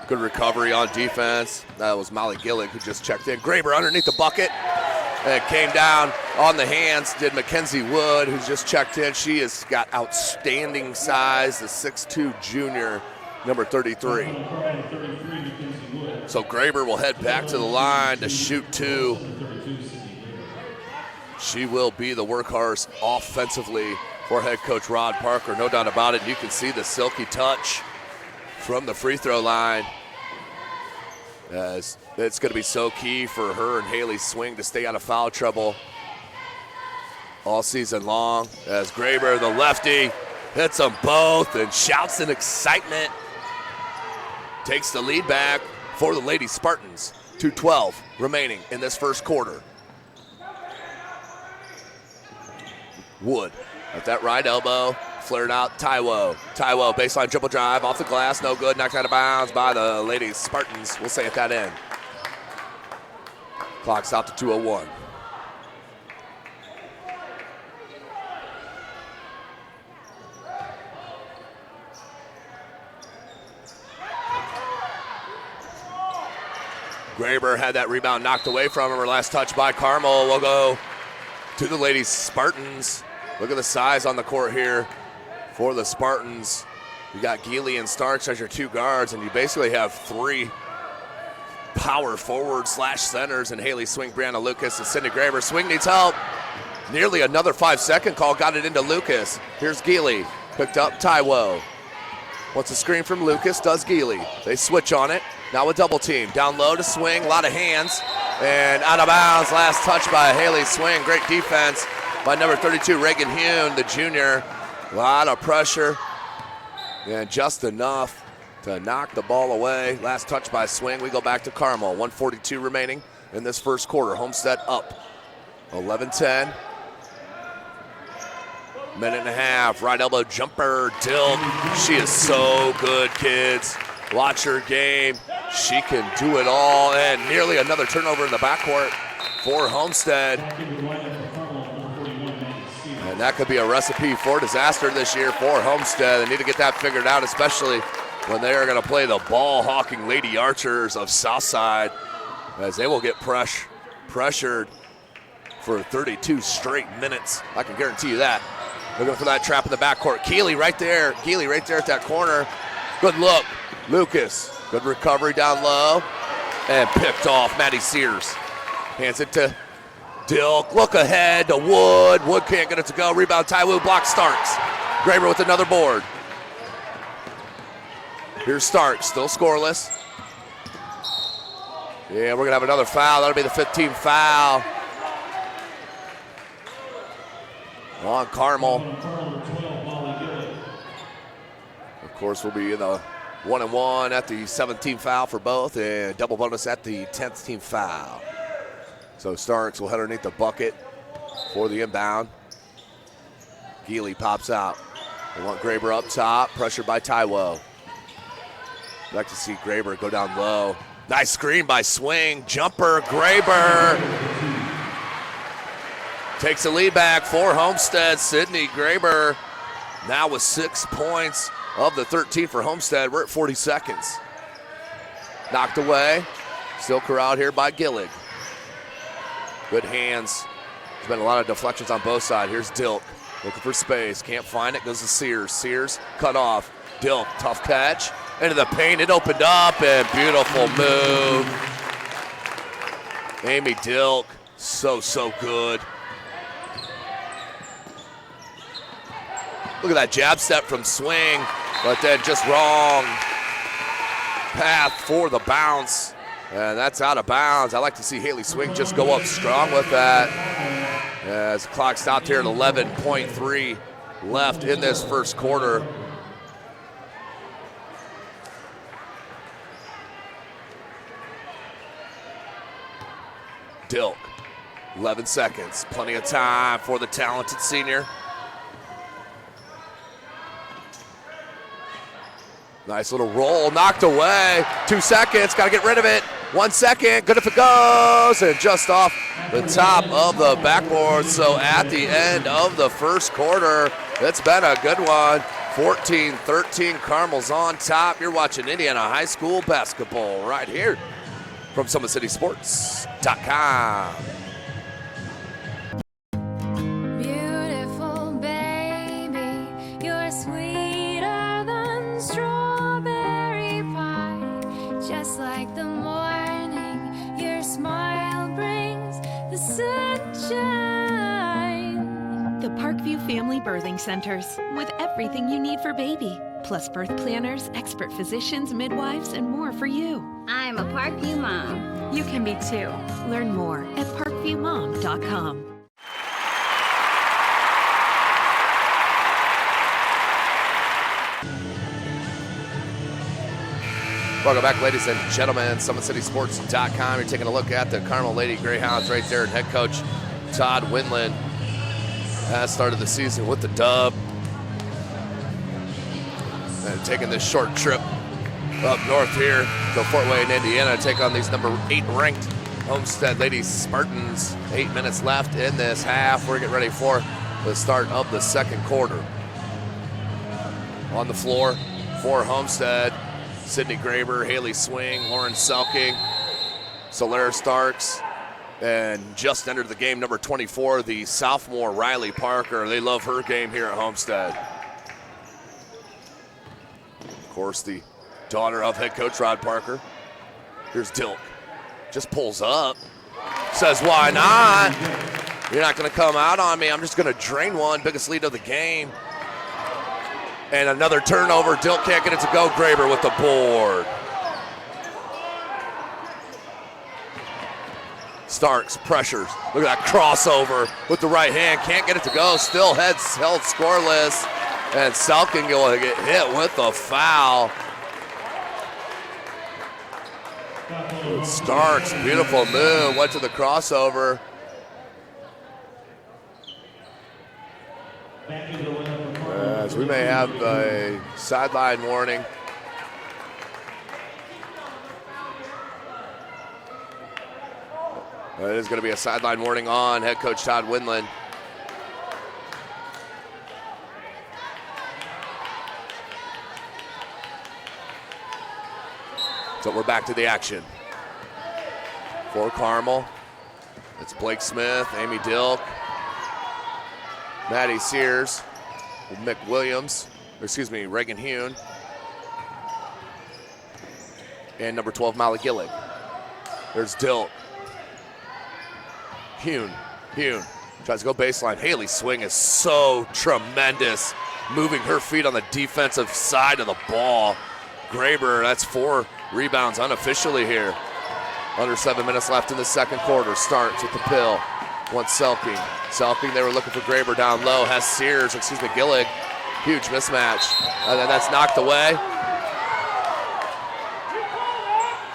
S3: Good recovery on defense. That was Molly Gillig who just checked in. Graber underneath the bucket. And it came down on the hands. Did Mackenzie Wood, who's just checked in. She has got outstanding size. The 6'2 junior, number 33. So Graber will head back to the line to shoot two. She will be the workhorse offensively for head coach Rod Parker, no doubt about it. You can see the silky touch from the free throw line, as it's going to be so key for her and Haley Swing to stay out of foul trouble all season long. As Graber, the lefty, hits them both and shouts in excitement. Takes the lead back for the Lady Spartans. 2:12 remaining in this first quarter. Wood at that right elbow, flared out Taiwo. Taiwo, baseline triple drive, off the glass, no good, knocked out of bounds by the Lady Spartans. We'll say at that end. Clock's out to 2:01. Graber had that rebound knocked away from him. Her last touch by Carmel will go to the Lady Spartans. Look at the size on the court here for the Spartans. You got Geely and Starks as your two guards, and you basically have three power forward / centers in Haley Swing, Brianna Lucas, and Sydney Graber. Swing needs help. Nearly another 5-second call, got it into Lucas. Here's Geely, picked up Taiwo. Wants a screen from Lucas, does Geely. They switch on it. Now a double team. Down low to Swing, a lot of hands. And out of bounds, last touch by Haley Swing. Great defense by number 32, Reagan Hune, the junior. A lot of pressure. And just enough to knock the ball away. Last touch by Swing. We go back to Carmel. 1:42 remaining in this first quarter. Homestead up 11-10. Minute and a half. Right elbow jumper. Dilk. She is so good, kids. Watch her game. She can do it all. And nearly another turnover in the backcourt for Homestead. And that could be a recipe for disaster this year for Homestead. They need to get that figured out, especially when they are going to play the ball-hawking Lady Archers of Southside, as they will get pressured for 32 straight minutes. I can guarantee you that. Looking for that trap in the backcourt. Keeley right there. Keeley right there at that corner. Good look. Lucas. Good recovery down low. And picked off Maddie Sears. Hands it to Dilk. Look ahead to Wood. Wood can't get it to go. Rebound Taiwo. Block Starks. Graber with another board. Here's Starks. Still scoreless. Yeah, we're going to have another foul. That'll be the 15th foul on Carmel. Of course, we'll be in the 1-and-1 at the 17th foul for both, and double bonus at the 10th team foul. So Starks will head underneath the bucket for the inbound. Geely pops out. They want Graber up top, pressured by Taiwo. Like to see Graber go down low. Nice screen by Swing, jumper, Graber. Takes the lead back for Homestead. Sydney Graber now with 6 points of the 13 for Homestead. We're at 40 seconds. Knocked away. Still corralled here by Gillig. Good hands. There's been a lot of deflections on both sides. Here's Dilk. Looking for space, can't find it, goes to Sears. Sears cut off. Dilk, tough catch. Into the paint, it opened up, and beautiful move. Amy Dilk, so good. Look at that jab step from swing, but then just wrong path for the bounce. And that's out of bounds. I like to see Haley Swing just go up strong with that. As the clock stopped here at 11.3 left in this first quarter. Dilk, 11 seconds. Plenty of time for the talented senior. Nice little roll, knocked away. 2 seconds, gotta get rid of it. 1 second, good if it goes, and just off the top of the backboard. So at the end of the first quarter, it's been a good one. 14-13, Carmel's on top. You're watching Indiana High School basketball right here from SummitCitySports.com.
S8: Beautiful baby, you're sweeter than strawberry pie. Just like the morning, your smile brings the sunshine.
S9: The Parkview Family Birthing Centers, with everything you need for baby, plus birth planners, expert physicians, midwives, and more for you.
S10: I'm a Parkview mom.
S9: You can be too. Learn more at parkviewmom.com.
S3: Welcome back, ladies and gentlemen. SummitCitySports.com. You're taking a look at the Carmel Lady Greyhounds right there, and head coach Todd Windland has started the season with the dub. And taking this short trip up north here to Fort Wayne, Indiana, to take on these number 8 ranked Homestead Lady Spartans. 8 minutes left in this half. We're getting ready for the start of the second quarter. On the floor for Homestead, Sydney Graber, Haley Swing, Lauren Selking, Solara Starks, and just entered the game, number 24, the sophomore Riley Parker. They love her game here at Homestead. Of course, the daughter of head coach Rod Parker. Here's Dilk. Just pulls up. Says, why not? You're not going to come out on me. I'm just going to drain one. Biggest lead of the game. And another turnover. Dilk can't get it to go. Graber with the board. Starks pressures. Look at that crossover with the right hand. Can't get it to go. Still held scoreless. And Selking will get hit with the foul. Starks, beautiful move. Went to the crossover. As we may have a sideline warning. It is going to be a sideline warning on head coach Todd Windland. So we're back to the action. For Carmel, it's Blake Smith, Amy Dilk, Maddie Sears, Mick Williams, Reagan Hune, and number 12, Molly Gillig. There's Dilk. Hune tries to go baseline. Haley Swing is so tremendous, moving her feet on the defensive side of the ball. Graber, that's 4 rebounds unofficially here. Under 7 minutes left in the second quarter. Starts with the pill. Wants Selking. Selking, they were looking for Graber down low. Has Gillig. Huge mismatch. And then that's knocked away.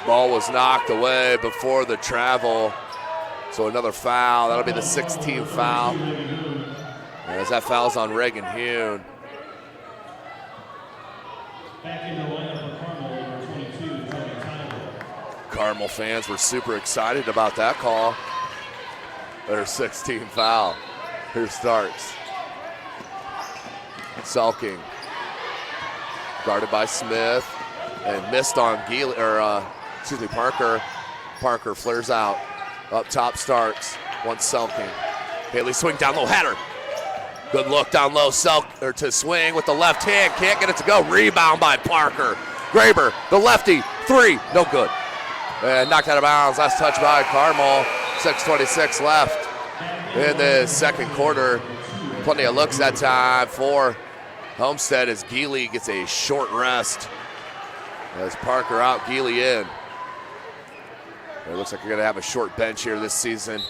S3: Ball was knocked away before the travel. So another foul. That'll be the 16th foul. As that foul's on Reagan Hune.
S1: Back in the lineup for Carmel, number 22, Tony Tyler.
S3: Carmel fans were super excited about that call. Their 16th foul. Here Starks. Selking. Guarded by Smith. And missed on Parker. Parker flares out. Up top Starks. Wants Selking. Haley Swing down low. Had her. Good look down low, to swing with the left hand. Can't get it to go. Rebound by Parker. Graber, the lefty, 3, no good. And knocked out of bounds. Last touch by Carmel. 6:26 left in the second quarter. Plenty of looks that time for Homestead as Geely gets a short rest. As Parker out, Geely in. It looks like you're going to have a short bench here this season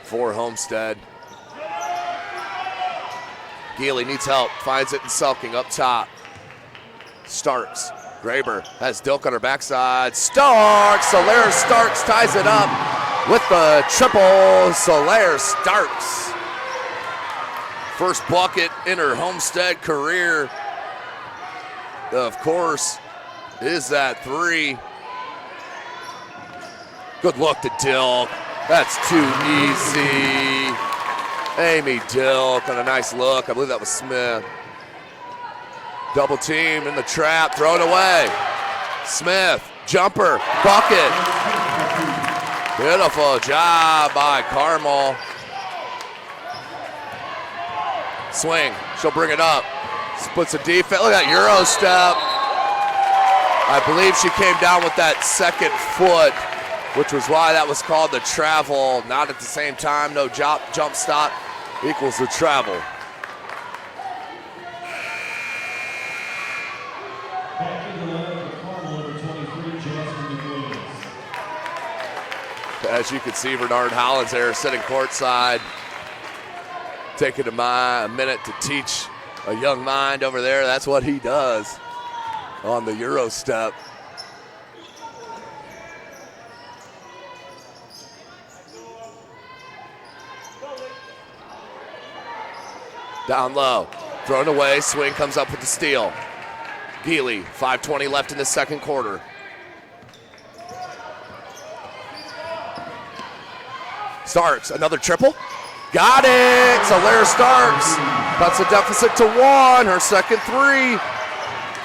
S3: for Homestead. Geely needs help, finds it in Selking up top. Starks, Graber has Dilk on her backside. Starks, Solaire Starks ties it up with the triple. Solaire Starks. First bucket in her Homestead career, of course, is that 3. Good look to Dilk. That's too easy. Amy Dilk on a nice look. I believe that was Smith. Double team in the trap, thrown away. Smith, jumper, bucket. Beautiful job by Carmel. Swing, she'll bring it up. Splits a defense, look at that Euro step. I believe she came down with that second foot, which was why that was called the travel. Not at the same time, no jump stop equals the travel. As you can see, Bernard Hollins there sitting courtside, taking a minute to teach a young mind over there. That's what he does on the Euro step. Down low, thrown away, swing comes up with the steal. Geely, 5:20 left in the second quarter. Starks, another triple. Got it! Solaire Starks cuts the deficit to 1, her second 3.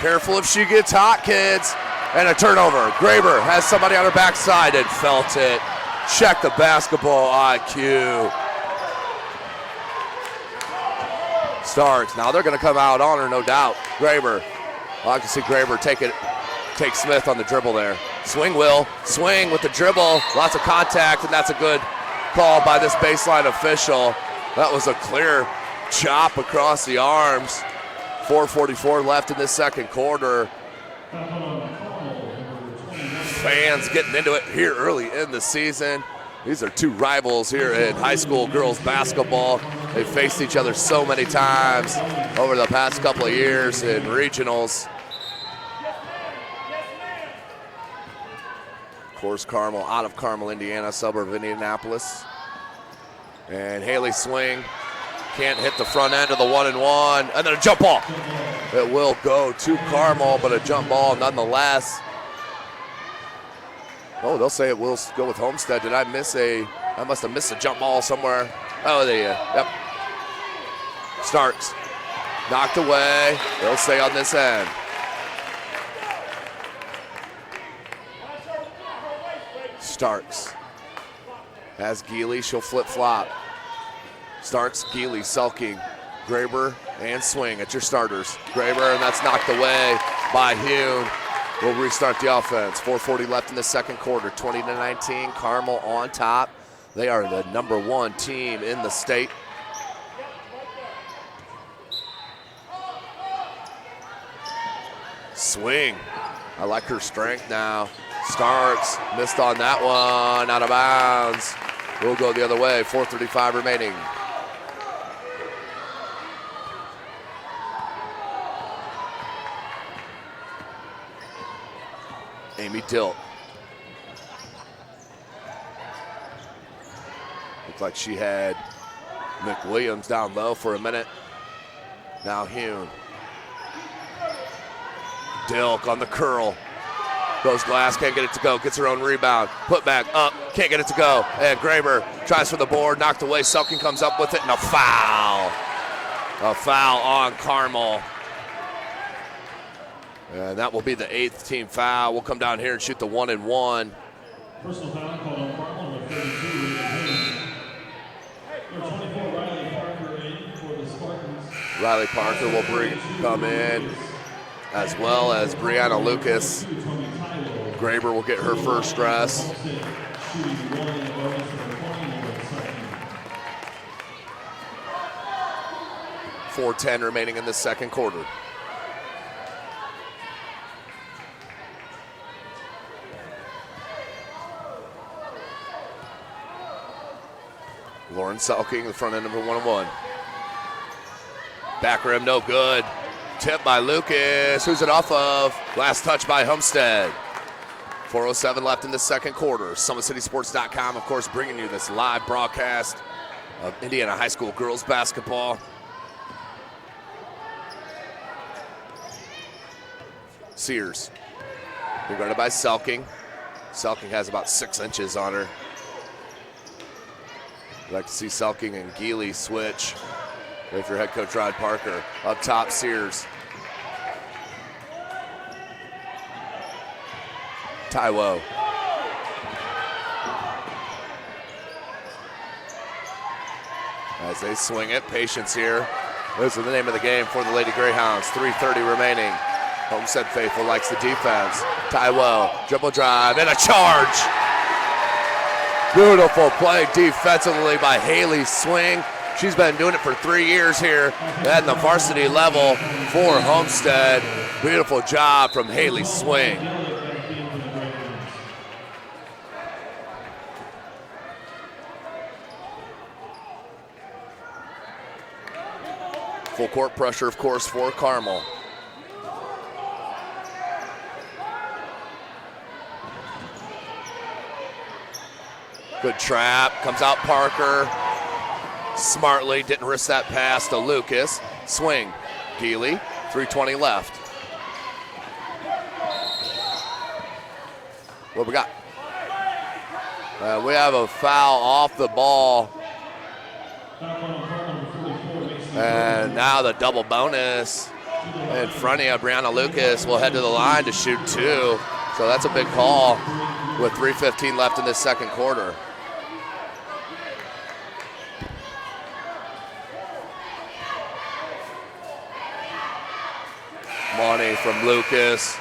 S3: Careful if she gets hot, kids. And a turnover. Graber has somebody on her backside and felt it. Check the basketball IQ. Starks, now they're gonna come out on her, no doubt. Graber, I can see Graber take Smith on the dribble there. Swing with the dribble. Lots of contact, and that's a good call by this baseline official. That was a clear chop across the arms. 4:44 left in this second quarter. Fans getting into it here early in the season. These are two rivals here in high school girls basketball. They've faced each other so many times over the past couple of years in regionals. Of course, Carmel, out of Carmel, Indiana, suburb of Indianapolis. And Haley swing, can't hit the front end of the 1-and-1, and then a jump ball. It will go to Carmel, but a jump ball nonetheless. Oh, they'll say it will go with Homestead. I must have missed a jump ball somewhere. Oh, there you go. Yep. Starks, knocked away. They'll say on this end. Starks has Geely, she'll flip-flop. Starks, Geely, sulking. Graber and swing at your starters. Graber, and that's knocked away by Hune. We'll restart the offense. 4:40 left in the second quarter. 20-19, Carmel on top. They are the #1 team in the state. Swing. I like her strength now. Starks missed on that one, out of bounds. We'll go the other way, 4:35 remaining. Amy Dilt. Looked like she had McWilliams down low for a minute. Now Hune. Dilk on the curl. Goes glass, can't get it to go, gets her own rebound. Put back up, can't get it to go. And Graber tries for the board, knocked away. Selking comes up with it, and a foul. A foul on Carmel. And that will be the 8th team foul. We'll come down here and shoot the 1-and-1.
S1: Personal foul called on Carmel, number 32. Number 24, Riley Parker in for the Spartans.
S3: Riley Parker will come in, as well as Brianna Lucas. Graber will get her first dress. 4:10 remaining in the second quarter. Lauren Selking, the front end number 101. Back rim, no good. Tip by Lucas. Who's it off of? Last touch by Homestead. 4:07 left in the second quarter. SummitCitySports.com, of course, bringing you this live broadcast of Indiana High School girls basketball. Sears. They're guarded by Selking. Selking has about 6 inches on her. I'd like to see Selking and Geely switch with your head coach Rod Parker. Up top, Sears. Taiwo. As they swing it, patience here. This is the name of the game for the Lady Greyhounds. 3:30 remaining. Homestead faithful likes the defense. Taiwo, dribble drive, and a charge. Beautiful play defensively by Haley Swing. She's been doing it for 3 years here at the varsity level for Homestead. Beautiful job from Haley Swing. Full court pressure, of course, for Carmel. Good trap, comes out Parker. Smartly, didn't risk that pass to Lucas. Swing, Geely, 3:20 left. What we got? We have a foul off the ball. And now the double bonus in front of you. Brianna Lucas will head to the line to shoot 2. So that's a big call with 3:15 left in this second quarter. Mahoney from Lucas.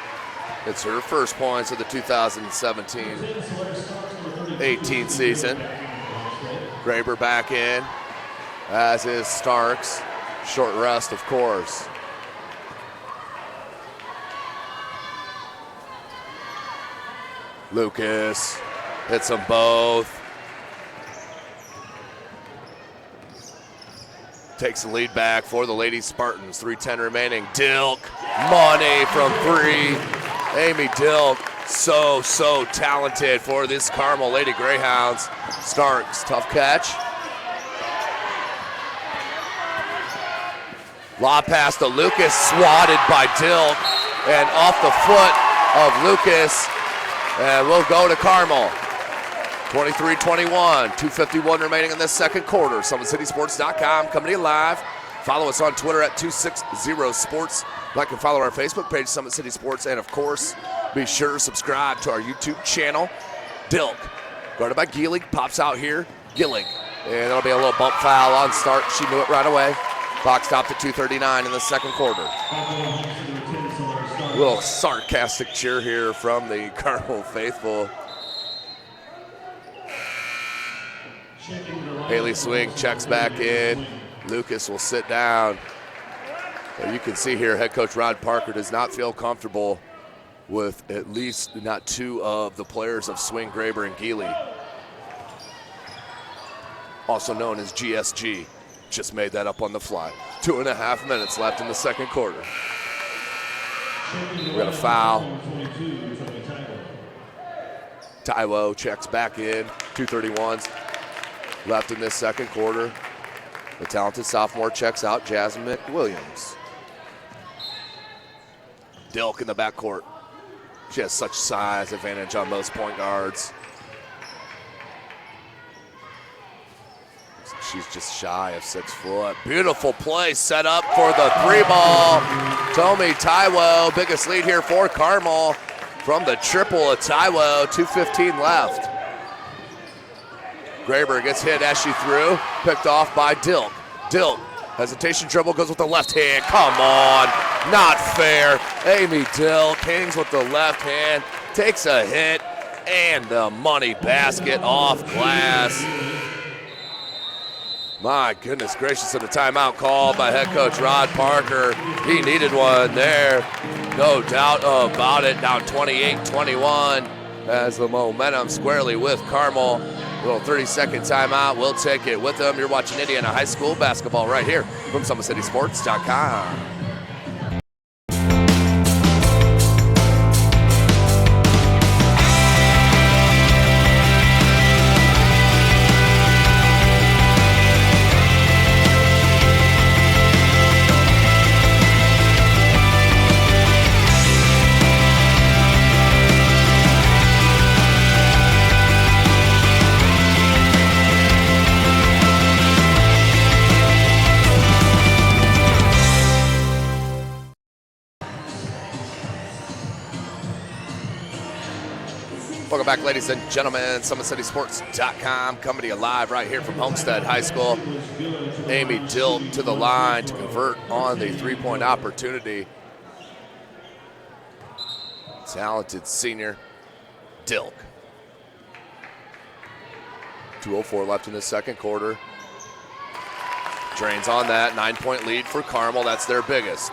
S3: It's her first points of the 2017-18 season. Graber back in, as is Starks. Short rest, of course. Lucas hits them both. Takes the lead back for the Lady Spartans. 3:10 remaining. Dilk, Mahoney from 3. Amy Dilk, so talented for this Carmel Lady Greyhounds. Starks, tough catch. Lob pass to Lucas, swatted by Dilk, and off the foot of Lucas, and we'll go to Carmel. 23-21, 2:51 remaining in this second quarter. SummitCitySports.com coming to you live. Follow us on Twitter at 260sports. Like and follow our Facebook page, Summit City Sports, and of course, be sure to subscribe to our YouTube channel. Dilk, guarded by Geelig, pops out here. Gillig, and there'll be a little bump foul on start. She knew it right away. Clock stopped at 2:39 in the second quarter. A little sarcastic cheer here from the Carmel faithful. Haley Swing checks back in. Lucas will sit down. But you can see here, head coach Rod Parker does not feel comfortable with at least not 2 of the players of Swing, Graber, and Geely. Also known as GSG. Just made that up on the fly. 2.5 minutes left in the second quarter. We got a foul. Taiwo checks back in. 2:31 left in this second quarter. The talented sophomore checks out, Jasmine Williams. Dilk in the backcourt. She has such size advantage on most point guards. She's just shy of 6 foot. Beautiful play set up for the 3-ball. Tomi Taiwo, biggest lead here for Carmel from the triple of Taiwo, 2:15 left. Graber gets hit as she threw, picked off by Dilk. Dilk Hesitation dribble, goes with the left hand. Come on, not fair. Amy Dill, Kings with the left hand, takes a hit, and the money basket off glass. My goodness gracious, and a timeout called by head coach Rod Parker. He needed one there, no doubt about it. Down 28-21 as the momentum squarely with Carmel. Little 30-second timeout, we'll take it with them. You're watching Indiana High School basketball right here from SummitCitySports.com. Welcome back, ladies and gentlemen. SummitCitySports.com coming to you live right here from Homestead High School. Amy Dilk to the line to convert on the three-point opportunity. Talented senior Dilk. 2:04 left in the second quarter. Drains on that, 9-point lead for Carmel. That's their biggest.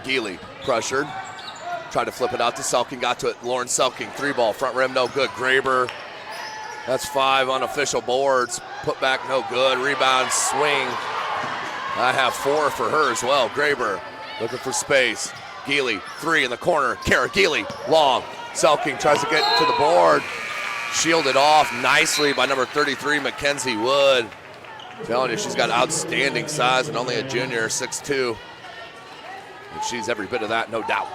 S3: Geely pressured, tried to flip it out to Selking, got to it. Lauren Selking, three ball, front rim, no good. Graber, that's 5 unofficial boards. Put back, no good. Rebound, swing. I have 4 for her as well. Graber looking for space. Geely, 3 in the corner. Kara Geely, long. Selking tries to get to the board. Shielded off nicely by number 33, Mackenzie Wood. I'm telling you, she's got outstanding size and only a junior, 6'2". And she's every bit of that, no doubt.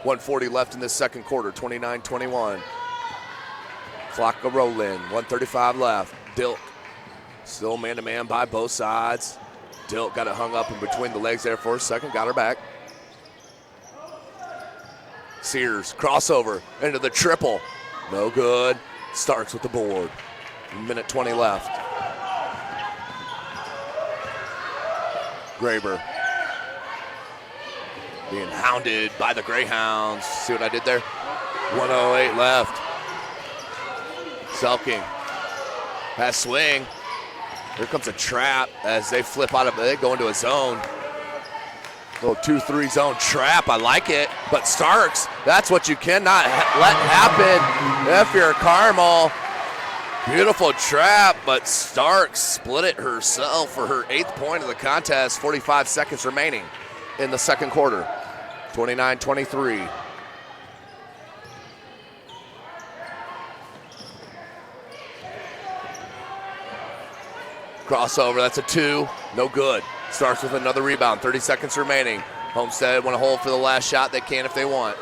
S3: 1:40 left in this second quarter, 29-21. Clock a roll-in, 1:35 left. Dilk still man-to-man by both sides. Dilk got it hung up in between the legs there for a second, got her back. Sears, crossover into the triple. No good. Starks with the board. Minute 20 left. Graber being hounded by the Greyhounds. See what I did there? 1:08 left. Selking has swing. Here comes a trap as they flip out of it. They go into a zone. Little 2-3 zone trap. I like it. But Starks, that's what you cannot let happen if you're Carmel. Beautiful trap, but Starks split it herself for her 8th point of the contest. 45 seconds remaining in the second quarter. 29-23. Crossover, that's a 2, no good. Starks with another rebound, 30 seconds remaining. Homestead want to hold for the last shot. They can if they want.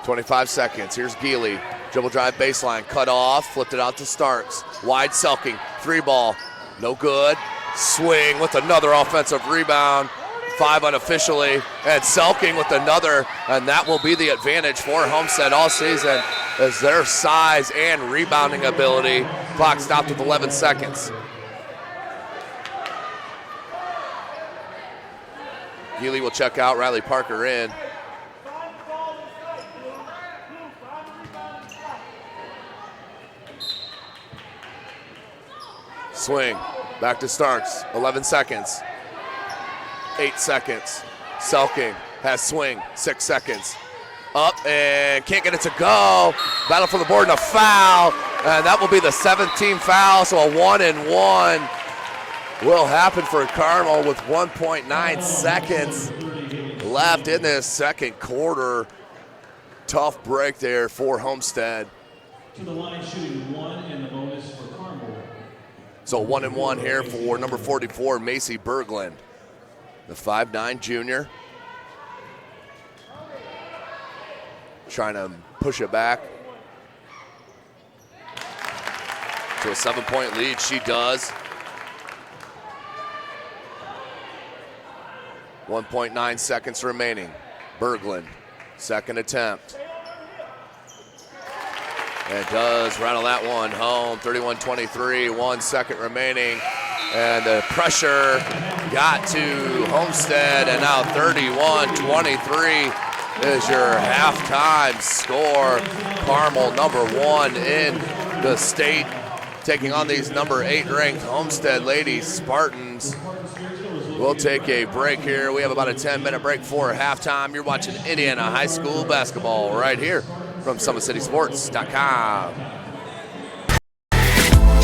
S3: 25 seconds, here's Geely. Dribble drive baseline, cut off, flipped it out to Starks. Wide Selking, 3 ball, no good. Swing with another offensive rebound. 5 unofficially, and Selking with another, and that will be the advantage for Homestead all season as their size and rebounding ability. Clock stopped with 11 seconds. Geely will check out, Riley Parker in. Swing, back to Starks, 11 seconds. 8 seconds. Selking has swing, 6 seconds. Up and can't get it to go. Battle for the board and a foul. And that will be the 7th-team foul, so a 1-and-1 will happen for Carmel with 1.9 seconds left in this second quarter. Tough break there for Homestead.
S1: To the line shooting 1 and the bonus for Carmel.
S3: So 1-and-1 here for number 44, Macy Berglund. The 5'9" junior. Trying to push it back to a 7-point lead. She does. 1.9 seconds remaining. Berglund, second attempt. And does rattle that one home. 31-23, 1 second remaining. And the pressure got to Homestead, and now 31-23 is your halftime score. Carmel, #1 in the state, taking on these #8 ranked Homestead Lady Spartans. We'll take a break here. We have about a 10-minute break before halftime. You're watching Indiana High School basketball right here from SummitCitySports.com.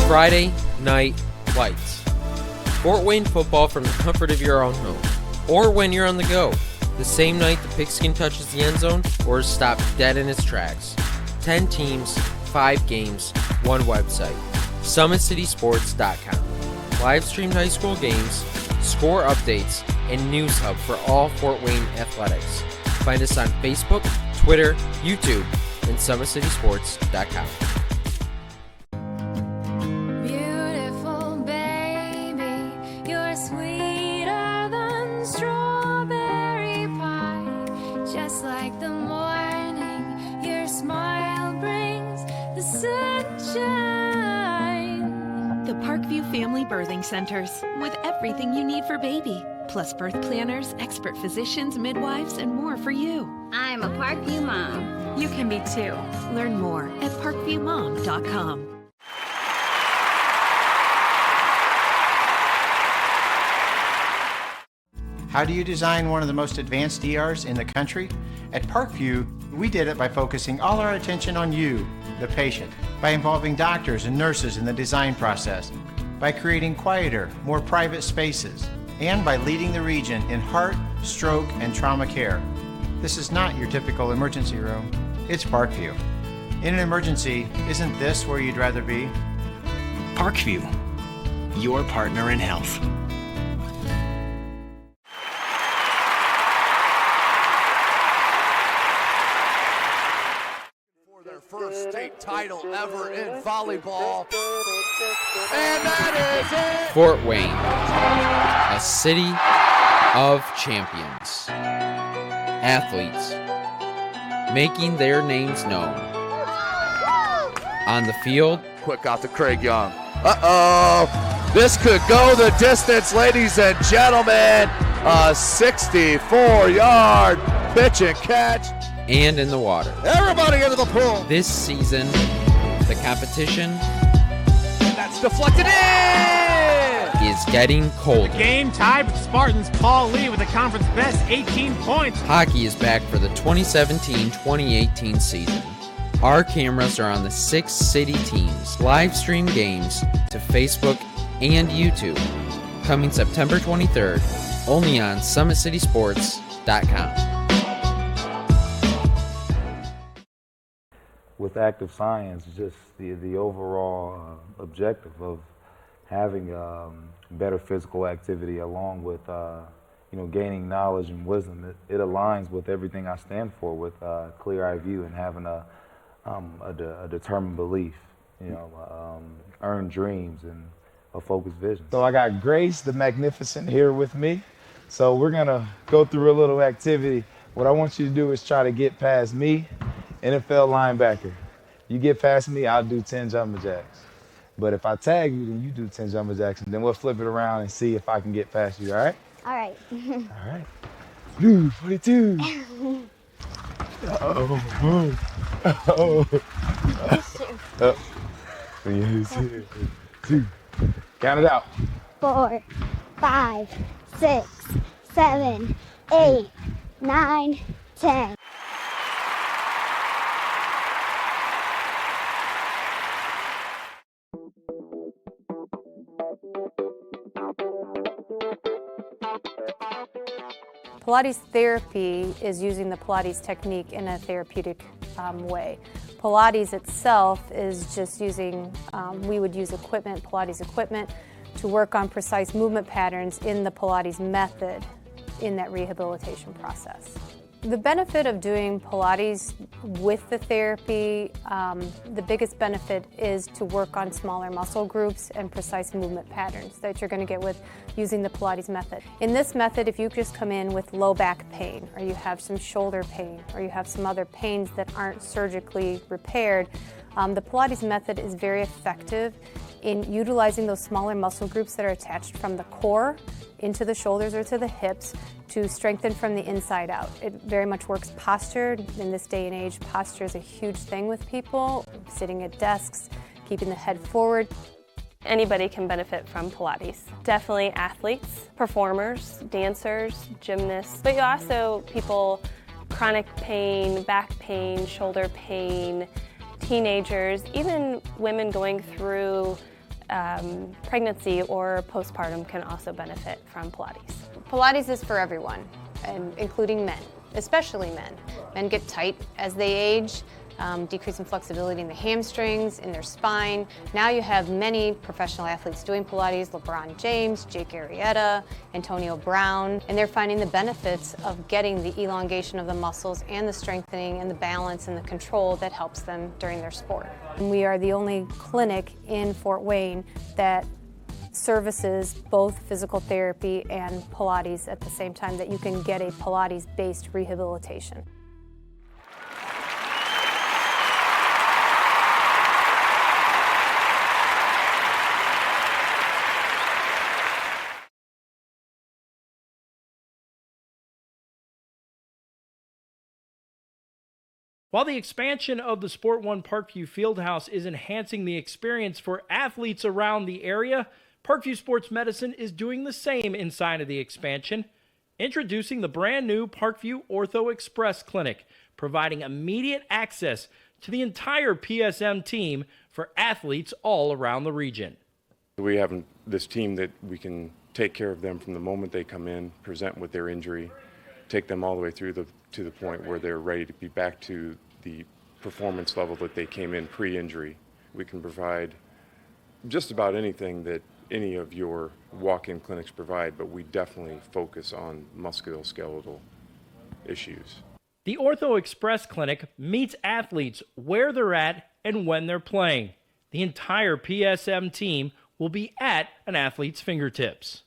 S2: Friday Night Lights. Fort Wayne football from the comfort of your own home, or when you're on the go, the same night the pigskin touches the end zone or is stopped dead in its tracks. 10 teams, 5 games, 1 website. SummitCitySports.com. Live streamed high school games, score updates, and news hub for all Fort Wayne athletics. Find us on Facebook, Twitter, YouTube, and SummitCitySports.com.
S8: Beautiful baby, you're sweeter than strawberry pie. Just like the morning, your smile brings the sunshine.
S9: The Parkview Family Birthing Centers, with everything you need for baby, plus birth planners, expert physicians, midwives, and more for you.
S10: I'm a Parkview mom.
S9: You can be too. Learn more at parkviewmom.com.
S6: How do you design one of the most advanced ERs in the country? At Parkview, we did it by focusing all our attention on you, the patient, by involving doctors and nurses in the design process, by creating quieter, more private spaces, and by leading the region in heart, stroke, and trauma care. This is not your typical emergency room. It's Parkview. In an emergency, isn't this where you'd rather be?
S7: Parkview, your partner in health.
S3: For their first state title ever in volleyball. And that is it!
S2: Fort Wayne, a city of champions. Athletes making their names known. On the field,
S3: Quick out to Craig Young. Uh-oh! This could go the distance, ladies and gentlemen. A 64-yard pitch and catch.
S2: and in the water.
S3: Everybody into the pool.
S2: This season, the competition
S3: That's deflected in.
S2: is getting colder.
S4: Game tied with Spartans. Paul Lee with the conference best 18 points.
S2: Hockey is back for the 2017-2018 season. Our cameras are on the 6 city teams. Live stream games to Facebook and YouTube. Coming September 23rd, only on SummitCitySports.com.
S11: With active science, just the overall objective of having better physical activity along with gaining knowledge and wisdom, it aligns with everything I stand for, with clear-eye view and having a determined belief, earned dreams and a focused vision.
S12: So I got Grace the Magnificent here with me. So we're gonna go through a little activity. What I want you to do is try to get past me, NFL linebacker. You get past me, I'll do 10 jumping jacks. But if I tag you, then you do 10 jumping jacks, and then we'll flip it around and see if I can get past you, all right?
S10: All right.
S12: All right. Blue 42. Uh-oh. Uh-oh. Oh. Yes, 2. Count it out.
S10: 4, 5, 6, 7, 8, 9, 10.
S13: Pilates therapy is using the Pilates technique in a therapeutic way. Pilates itself is just using, we would use equipment, Pilates equipment, to work on precise movement patterns in the Pilates method in that rehabilitation process. The benefit of doing Pilates with the therapy, the biggest benefit is to work on smaller muscle groups and precise movement patterns that you're going to get with using the Pilates method. In this method, if you just come in with low back pain, or you have some shoulder pain, or you have some other pains that aren't surgically repaired, The Pilates method is very effective in utilizing those smaller muscle groups that are attached from the core into the shoulders or to the hips to strengthen from the inside out. It very much works posture. In this day and age, posture is a huge thing with people, sitting at desks, keeping the head forward.
S14: Anybody can benefit from Pilates. Definitely athletes, performers, dancers, gymnasts, but also people, chronic pain, back pain, shoulder pain, teenagers, even women going through pregnancy or postpartum can also benefit from Pilates.
S13: Pilates is for everyone, and including men, especially men. Men get tight as they age, decreasing flexibility in the hamstrings, in their spine. Now you have many professional athletes doing Pilates, LeBron James, Jake Arrieta, Antonio Brown, and they're finding the benefits of getting the elongation of the muscles and the strengthening and the balance and the control that helps them during their sport. And we are the only clinic in Fort Wayne that services both physical therapy and Pilates at the same time, that you can get a Pilates-based rehabilitation.
S15: While the expansion of the Sport One Parkview Fieldhouse is enhancing the experience for athletes around the area, Parkview Sports Medicine is doing the same inside of the expansion, introducing the brand new Parkview Ortho Express Clinic, providing immediate access to the entire PSM team for athletes all around the region.
S16: We have this team that we can take care of them from the moment they come in, present with their injury, take them all the way through to the point where they're ready to be back to the performance level that they came in pre-injury. We can provide just about anything that any of your walk-in clinics provide, but we definitely focus on musculoskeletal issues.
S15: The Ortho Express Clinic meets athletes where they're at and when they're playing. The entire PSM team will be at an athlete's fingertips.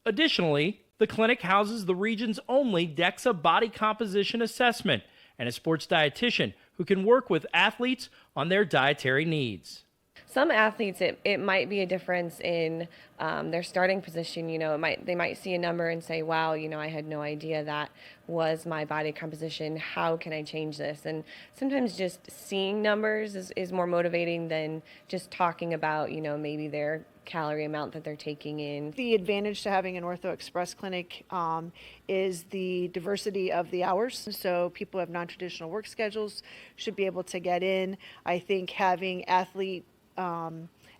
S15: Additionally, the clinic houses the region's only DEXA body composition assessment and a sports dietitian who can work with athletes on their dietary needs.
S14: Some athletes, it might be a difference in their starting position. You know, they might see a number and say, wow, you know, I had no idea that was my body composition. How can I change this? And sometimes just seeing numbers is more motivating than just talking about, you know, maybe their calorie amount that they're taking in.
S17: The advantage to having an Ortho Express clinic is the diversity of the hours. So people who have non-traditional work schedules should be able to get in. I think having athlete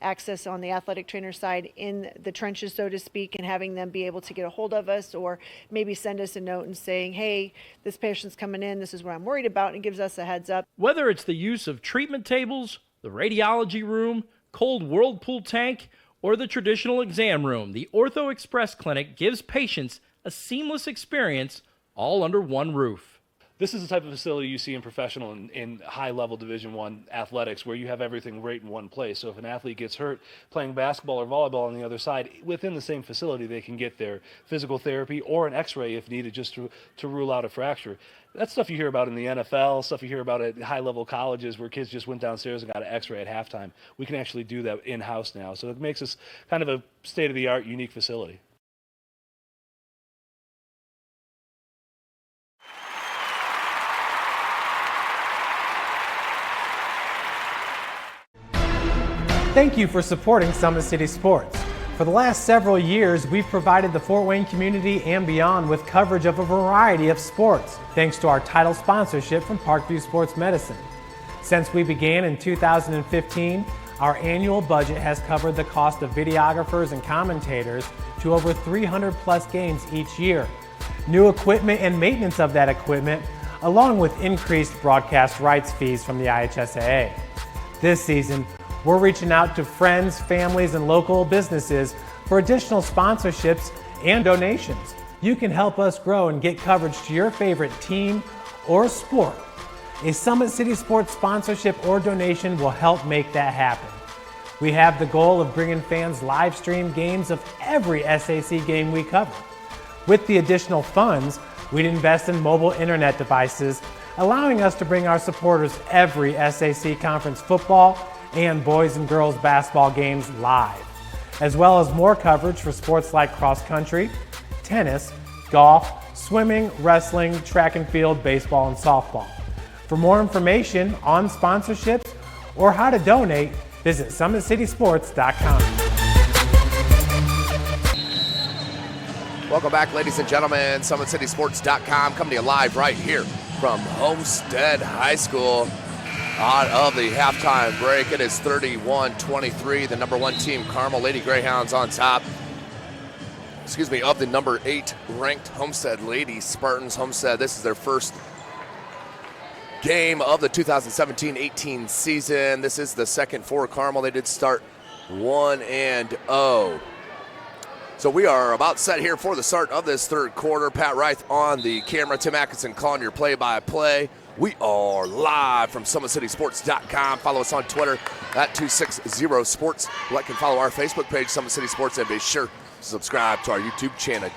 S17: access on the athletic trainer side in the trenches, so to speak, and having them be able to get a hold of us or maybe send us a note and saying, hey, this patient's coming in, this is what I'm worried about, and it gives us a heads up.
S15: Whether it's the use of treatment tables, the radiology room, cold whirlpool tank, or the traditional exam room, the Ortho Express Clinic gives patients a seamless experience all under one roof.
S18: This is the type of facility you see in professional and high-level Division I athletics, where you have everything right in one place. So if an athlete gets hurt playing basketball or volleyball on the other side, within the same facility, they can get their physical therapy or an x-ray if needed, just to rule out a fracture. That's stuff you hear about in the NFL, stuff you hear about at high-level colleges where kids just went downstairs and got an x-ray at halftime. We can actually do that in-house now. So it makes us kind of a state-of-the-art, unique facility.
S5: Thank you for supporting Summit City Sports. For the last several years, we've provided the Fort Wayne community and beyond with coverage of a variety of sports, thanks to our title sponsorship from Parkview Sports Medicine. Since we began in 2015, our annual budget has covered the cost of videographers and commentators to over 300 plus games each year. New equipment and maintenance of that equipment, along with increased broadcast rights fees from the IHSAA. This season, we're reaching out to friends, families, and local businesses for additional sponsorships and donations. You can help us grow and get coverage to your favorite team or sport. A Summit City Sports sponsorship or donation will help make that happen. We have the goal of bringing fans live stream games of every SAC game we cover. With the additional funds, we'd invest in mobile internet devices, allowing us to bring our supporters every SAC Conference football and boys and girls basketball games live, as well as more coverage for sports like cross country, tennis, golf, swimming, wrestling, track and field, baseball, and softball. For more information on sponsorships or how to donate, visit SummitCitySports.com.
S3: Welcome back, ladies and gentlemen. SummitCitySports.com coming to you live right here from Homestead High School. Out of the halftime break, it is 31-23. The number 1 team, Carmel Lady Greyhounds, on top. Of the number 8 ranked Homestead Lady Spartans. Homestead, this is their first game of the 2017-18 season. This is the second for Carmel. They did start 1-0. So we are about set here for the start of this third quarter. Pat Reith on the camera, Tim Atkinson calling your play-by-play. We are live from SummitCitySports.com. Follow us on Twitter at 260sports. Like and follow our Facebook page, Summit City Sports, and be sure to subscribe to our YouTube channel.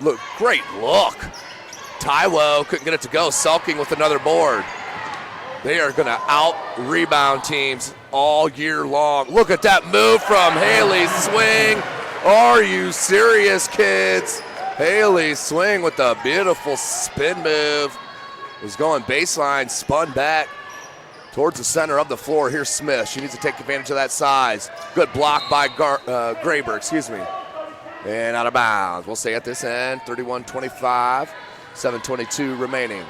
S3: Look, great look. Taiwo couldn't get it to go, sulking with another board. They are going to out-rebound teams all year long. Look at that move from Haley Swing. Are you serious, kids? Haley Swing with a beautiful spin move. Was going baseline, spun back towards the center of the floor. Here's Smith. She needs to take advantage of that size. Good block by Graber, And out of bounds. We'll stay at this end. 31-25, 7:22 remaining.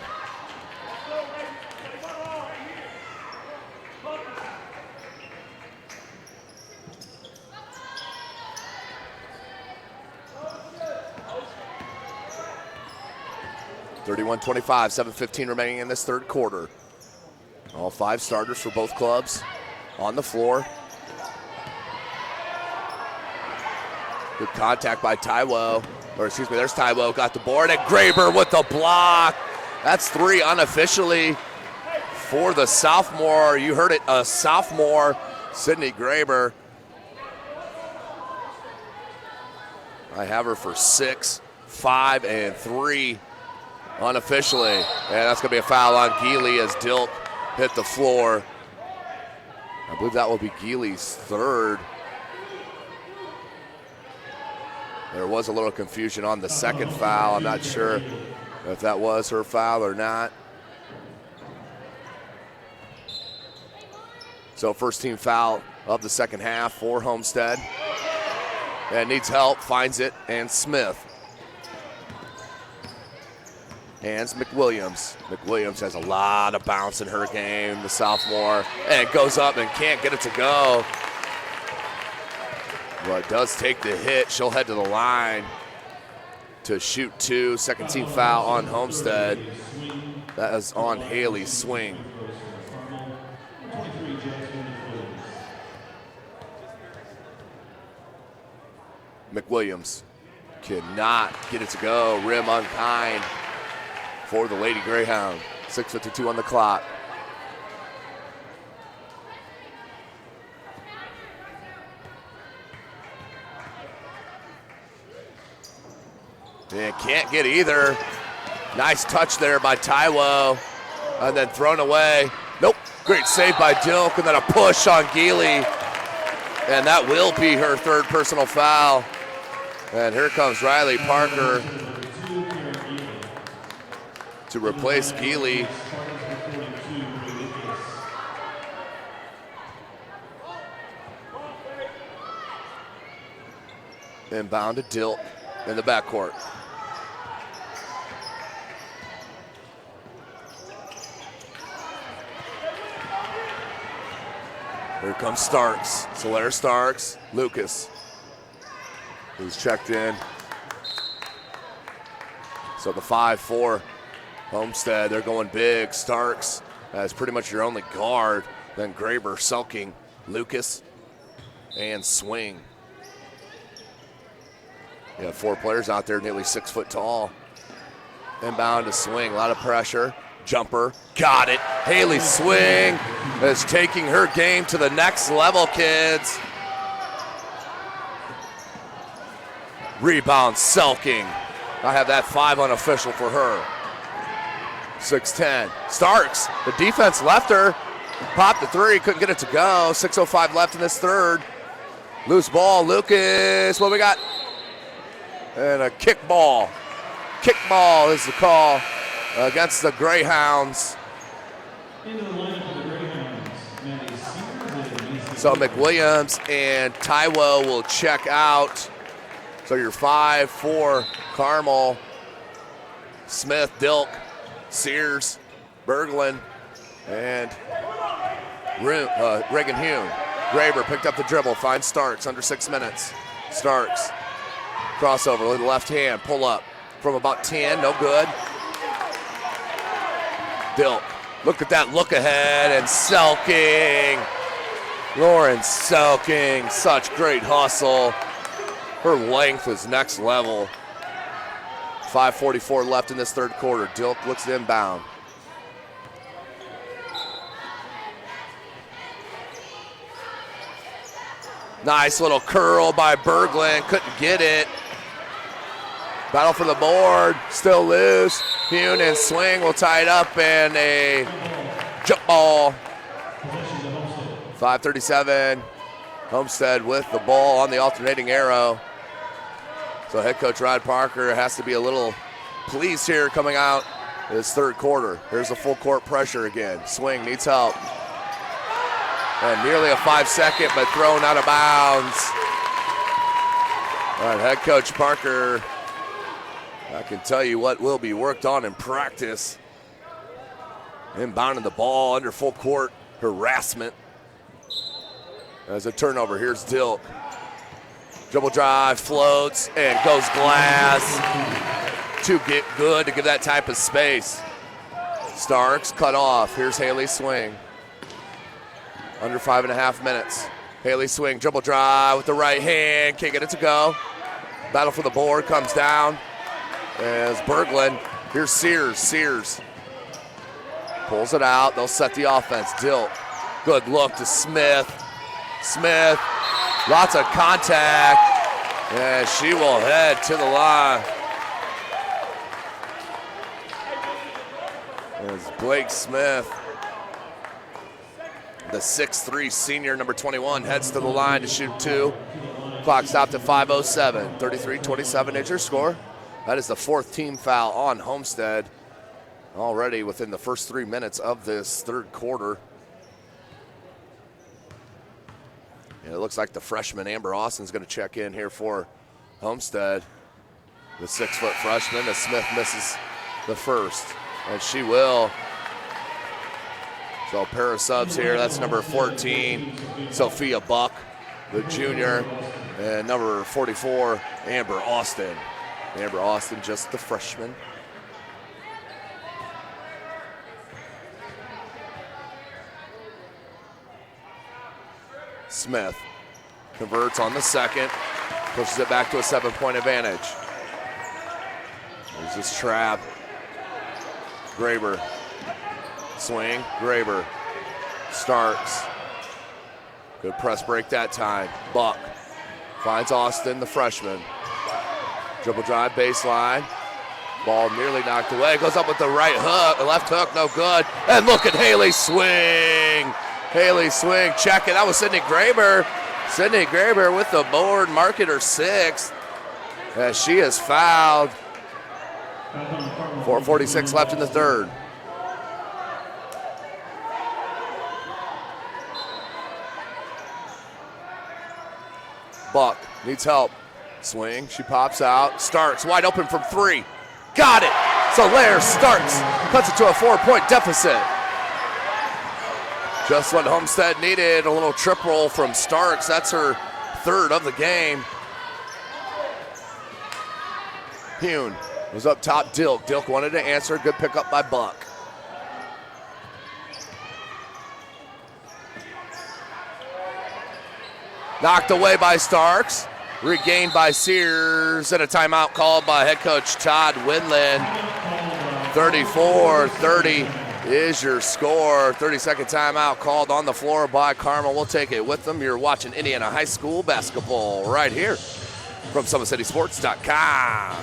S3: (31-25), 7:15 remaining in this third quarter. All 5 starters for both clubs on the floor. Good contact by Taiwo. There's Taiwo, got the board, and Graber with the block. That's 3 unofficially for the sophomore. You heard it, a sophomore, Sydney Graber. I have her for 6, 5, and 3 unofficially. And that's going to be a foul on Geely as Dilk hit the floor. I believe that will be Geely's 3rd. There was a little confusion on the second foul. I'm not sure if that was her foul or not. So first team foul of the second half for Homestead. And needs help, finds it, and Smith. Hands McWilliams. McWilliams has a lot of bounce in her game, the sophomore, and goes up and can't get it to go. But does take the hit. She'll head to the line to shoot 2. Second team foul on Homestead. That is on Haley Swing. McWilliams cannot get it to go. Rim unkind for the Lady Greyhound. 6:52 on the clock. And can't get either. Nice touch there by Taiwo. And then thrown away. Nope. Great save by Dilk. And then a push on Geely. And that will be her 3rd personal foul. And here comes Riley Parker to replace Geely. Inbound to Dilk in the backcourt. Here comes Starks. Solaire Starks, Lucas, who's checked in. So the 5-4 Homestead, they're going big. Starks as pretty much your only guard. Then Graber sulking, Lucas, and Swing. You have 4 players out there nearly 6 foot tall. Inbound to Swing, a lot of pressure. Jumper, got it. Haley Swing is taking her game to the next level, kids. Rebound, sulking. I have that 5 unofficial for her. 6-10. Starks, the defense left her. Popped the three, couldn't get it to go. 6:05 left in this third. Loose ball, Lucas, what we got? And a kick ball. Kick ball is the call against the Greyhounds. So McWilliams and Taiwo will check out. So you're 5 for Carmel. Smith, Dilk, Sears, Berglund, and Reagan Hume. Graber picked up the dribble, finds Starks under 6 minutes. Starks, crossover with the left hand, pull up from about 10, no good. Dilk, look at that look ahead, and Selking. Lauren Selking, such great hustle. Her length is next level. 5:44 left in this third quarter. Dilk looks inbound. Nice little curl by Berglund, couldn't get it. Battle for the board, still loose. Hune and Swing will tie it up, and a jump ball. 5:37, Homestead with the ball on the alternating arrow. So head coach Rod Parker has to be a little pleased here coming out this third quarter. Here's the full court pressure again. Swing needs help. And nearly a 5-second, but thrown out of bounds. All right, head coach Parker, I can tell you what will be worked on in practice. Inbounding the ball under full court harassment. As a turnover, here's Dilk. Dribble drive, floats, and goes glass. Too good to give that type of space. Starks cut off. Here's Haley Swing. Under 5.5 minutes. Haley Swing, dribble drive with the right hand. Can't get it to go. Battle for the board comes down. As Berglund, here's Sears. Sears pulls it out. They'll set the offense. Dilk, good look to Smith. Smith, lots of contact. And she will head to the line. As Blake Smith, the 6'3" senior, number 21, heads to the line to shoot two. Clock stopped at 5:07. 33-27 is your score. That is the fourth team foul on Homestead already within the first 3 minutes of this third quarter. And it looks like the freshman Amber Austin's going to check in here for Homestead. The 6-foot freshman, as Smith misses the first, and she will. So a pair of subs here. That's number 14, Sophia Buck, the junior, and number 44, Amber Austin. Amber Austin, just the freshman. Smith converts on the second, pushes it back to a 7-point advantage. There's this trap. Graber. Swing, Graber. Starks. Good press break that time. Buck finds Austin, the freshman. Dribble drive, baseline. Ball nearly knocked away. Goes up with the right hook, left hook, no good. And look at Haley Swing. Haley Swing, check it. That was Sydney Graber. Sydney Graber with the board, mark it her sixth. As she is fouled. 4:46 left in the third. Buck needs help. Swing, she pops out. Starks wide open from three. Got it. So Lair Starks cuts it to a 4-point deficit. Just what Homestead needed, a little trip roll from Starks. That's her third of the game. Hune was up top, Dilk. Dilk wanted to answer, good pickup by Buck. Knocked away by Starks, regained by Sears, and a timeout called by head coach Todd Winland. 34-30 is your score. 30-second timeout called on the floor by Carmel. We'll take it with them. You're watching Indiana High School basketball right here from SummitCitySports.com.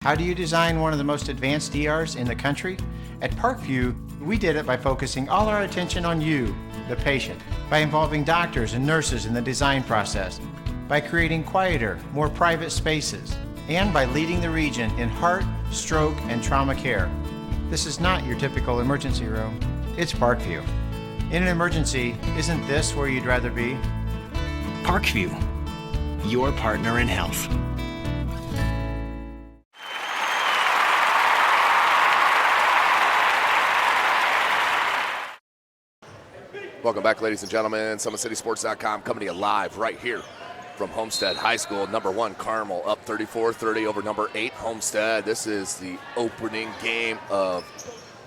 S6: How do you design one of the most advanced ERs in the country? At Parkview, we did it by focusing all our attention on you, the patient, by involving doctors and nurses in the design process, by creating quieter, more private spaces, and by leading the region in heart, stroke, and trauma care. This is not your typical emergency room. It's Parkview. In an emergency, isn't this where you'd rather be?
S7: Parkview, your partner in health.
S3: Welcome back, ladies and gentlemen. SummitCitySports.com coming to you live right here from Homestead High School. Number 1, Carmel, up 34-30 over number 8, Homestead. This is the opening game of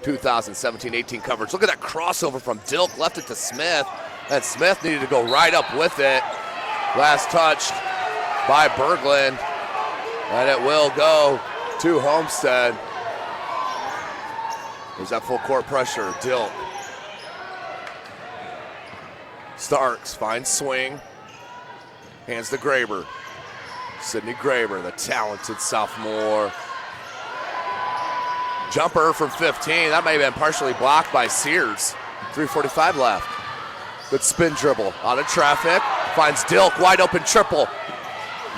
S3: 2017-18 coverage. Look at that crossover from Dilk, left it to Smith, and Smith needed to go right up with it. Last touched by Berglund, and it will go to Homestead. There's that full court pressure. Dilk. Starks finds swing. Hands to Graber. Sydney Graber, the talented sophomore. Jumper from 15. That may have been partially blocked by Sears. 3:45 left. Good spin dribble. Out of traffic. Finds Dilk. Wide open triple.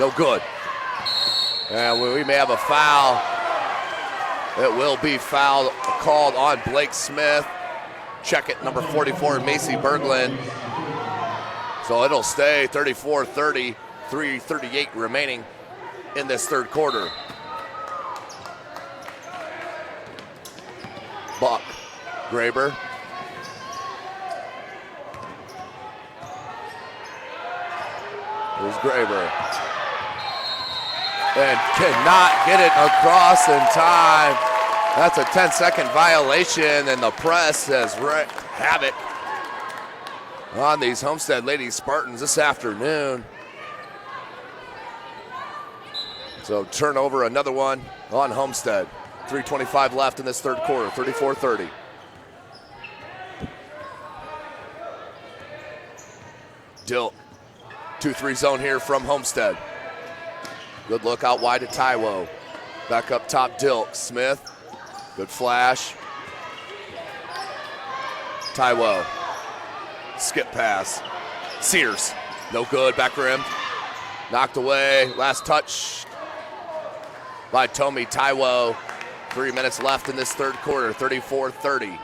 S3: No good. And we may have a foul. It will be foul called on Blake Smith. Check it, number 44, Macy Berglund. So it'll stay 34-30, 3:38 remaining in this third quarter. Buck, Graber. There's Graber. And cannot get it across in time. That's a 10-second violation, and the press has wreaked havoc on these Homestead Lady Spartans this afternoon. So turnover, another one on Homestead. 3:25 left in this third quarter, 34-30. Dilk, 2-3 zone here from Homestead. Good look out wide to Taiwo. Back up top, Dilk. Smith, good flash. Taiwo, skip pass. Sears, no good, back rim. Knocked away, last touch by Tomi Taiwo. 3 minutes left in this third quarter, 34-30.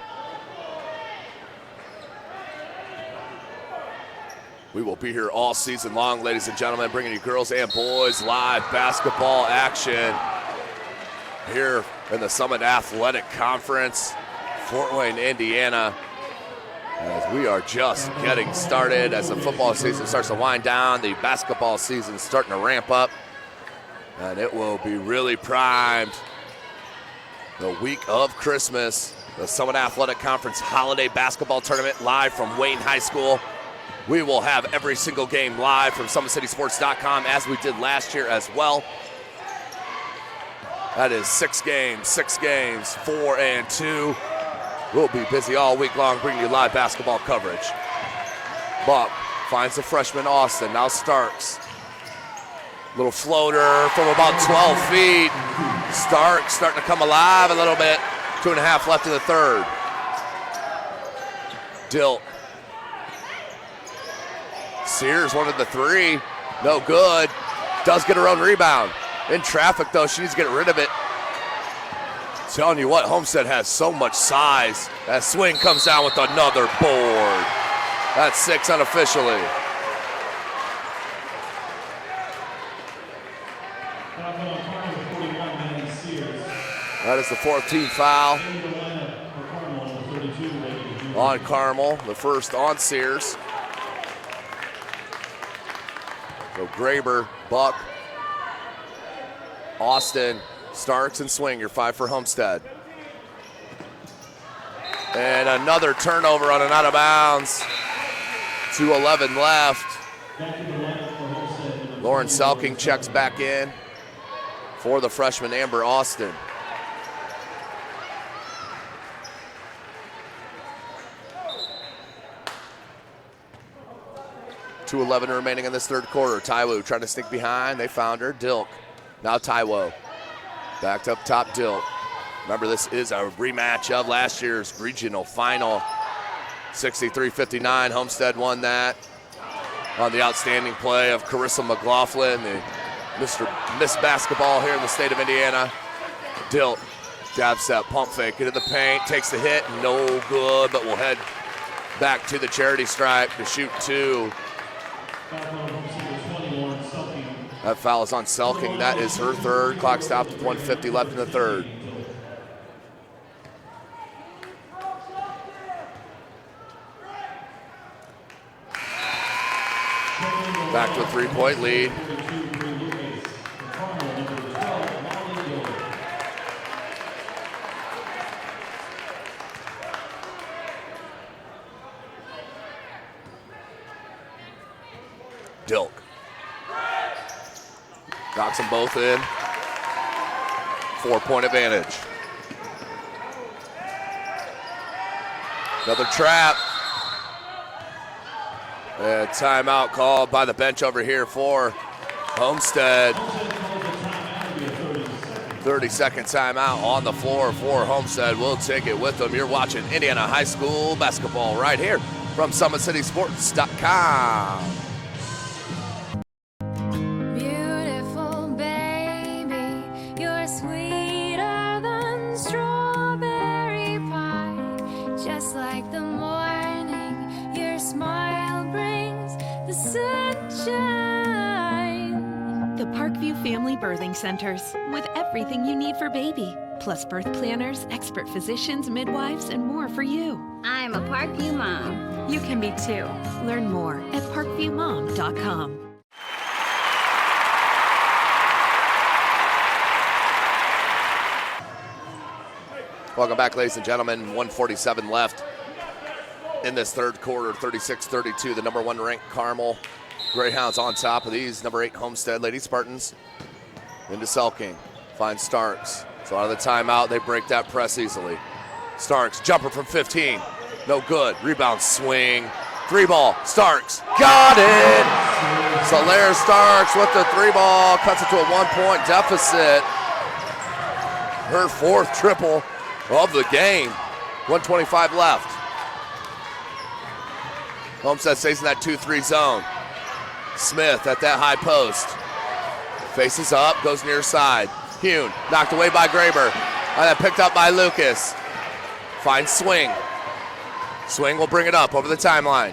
S3: We will be here all season long, ladies and gentlemen, bringing you girls and boys live basketball action here in the Summit Athletic Conference, Fort Wayne, Indiana. As we are just getting started, as the football season starts to wind down, the basketball season is starting to ramp up, and it will be really primed the week of Christmas. The Summit Athletic Conference Holiday Basketball Tournament live from Wayne High School. We will have every single game live from SummitCitySports.com as we did last year as well. That is 6 games, 4 and 2. We'll be busy all week long bringing you live basketball coverage. Buck finds the freshman Austin, now Starks. Little floater from about 12 feet. Starks starting to come alive a little bit. 2.5 left in the third. Dilk. Sears wanted the 3. No good. Does get her own rebound. In traffic, though, she needs to get rid of it. Telling you what, Homestead has so much size. That swing comes down with another board. That's 6 unofficially. That is the 4th team foul on Carmel, the first on Sears. So Graber, Buck, Austin, Starks, and Swinger, 5 for Homestead. And another turnover on an out of bounds. 2:11 left. Lauren Selking checks back in for the freshman Amber Austin. .211 remaining in this third quarter. Taiwo trying to sneak behind. They found her. Dilk. Now Taiwo. Backed up top, Dilt. Remember, this is a rematch of last year's regional final. 63-59, Homestead won that on the outstanding play of Carissa McLaughlin, the Miss Basketball here in the state of Indiana. Dilt, jab step, pump fake into the paint, takes the hit, no good, but will head back to the charity stripe to shoot two. That foul is on Selking. That is her third. Clock stopped with 1:50 left in the third. Back to a three-point lead. Dilk. Knocks them both in. 4-point advantage. Another trap. And timeout called by the bench over here for Homestead. 30-second timeout on the floor for Homestead. We'll take it with them. You're watching Indiana High School basketball right here from SummitCitySports.com.
S8: Beautiful baby, you're sweeter than strawberry pie. Just like the morning, your smile brings the sunshine.
S9: The Parkview Family Birthing Centers, with everything you need for baby, plus birth planners, expert physicians, midwives, and more for you.
S10: I'm a Parkview mom.
S9: You can be too. Learn more at parkviewmom.com.
S3: Welcome back, ladies and gentlemen. 1:47 left in this third quarter, 36-32. The number 1 ranked Carmel Greyhounds on top of these number 8 Homestead Lady Spartans. Into Selking, finds Starks. So out of the timeout, they break that press easily. Starks, jumper from 15, no good. Rebound, swing, 3-ball. Starks, got it! Solaire Starks with the 3-ball, cuts it to a 1-point deficit. Her 4th triple of the game. 1:25 left. Homestead stays in that 2-3 zone. Smith at that high post. Faces up, goes near side. Hune, knocked away by Graber. And then picked up by Lucas. Finds Swing. Swing will bring it up over the timeline.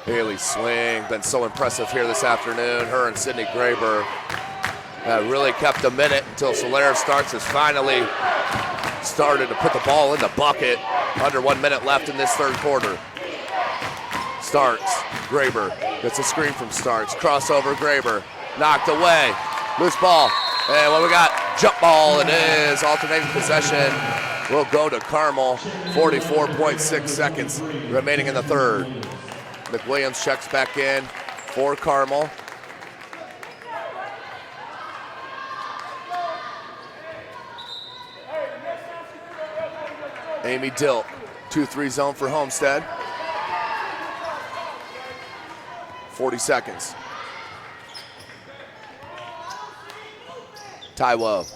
S3: Haley Swing, been so impressive here this afternoon. Her and Sydney Graber really kept a minute until Solaire Starks has finally started to put the ball in the bucket. Under 1 minute left in this third quarter. Starks, Graber gets a screen from Starks. Crossover, Graber, knocked away. Loose ball, and what we got? Jump ball, it is. Alternating possession will go to Carmel. 44.6 seconds remaining in the third. McWilliams checks back in for Carmel. Amy Dilt, 2-3 zone for Homestead. 40 seconds. Taiwo.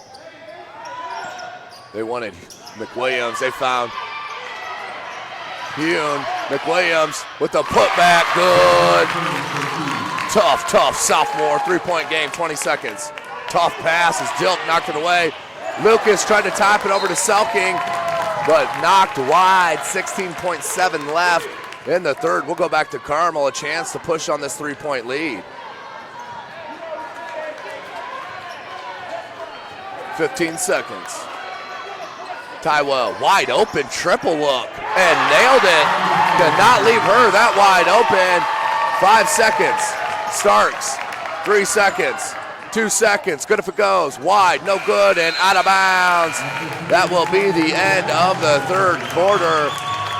S3: They wanted McWilliams. They found Hune. McWilliams with the putback. Good. Tough sophomore. 3-point game, 20 seconds. Tough pass as Dilt knocked it away. Lucas tried to tap it over to Selking, but knocked wide. 16.7 left in the third. We'll go back to Carmel, a chance to push on this 3-point lead. 15 seconds. Taiwo, wide open, triple look, and nailed it. Did not leave her that wide open. 5 seconds. Starks, 3 seconds. 2 seconds, good if it goes. Wide, no good, and out of bounds. That will be the end of the third quarter.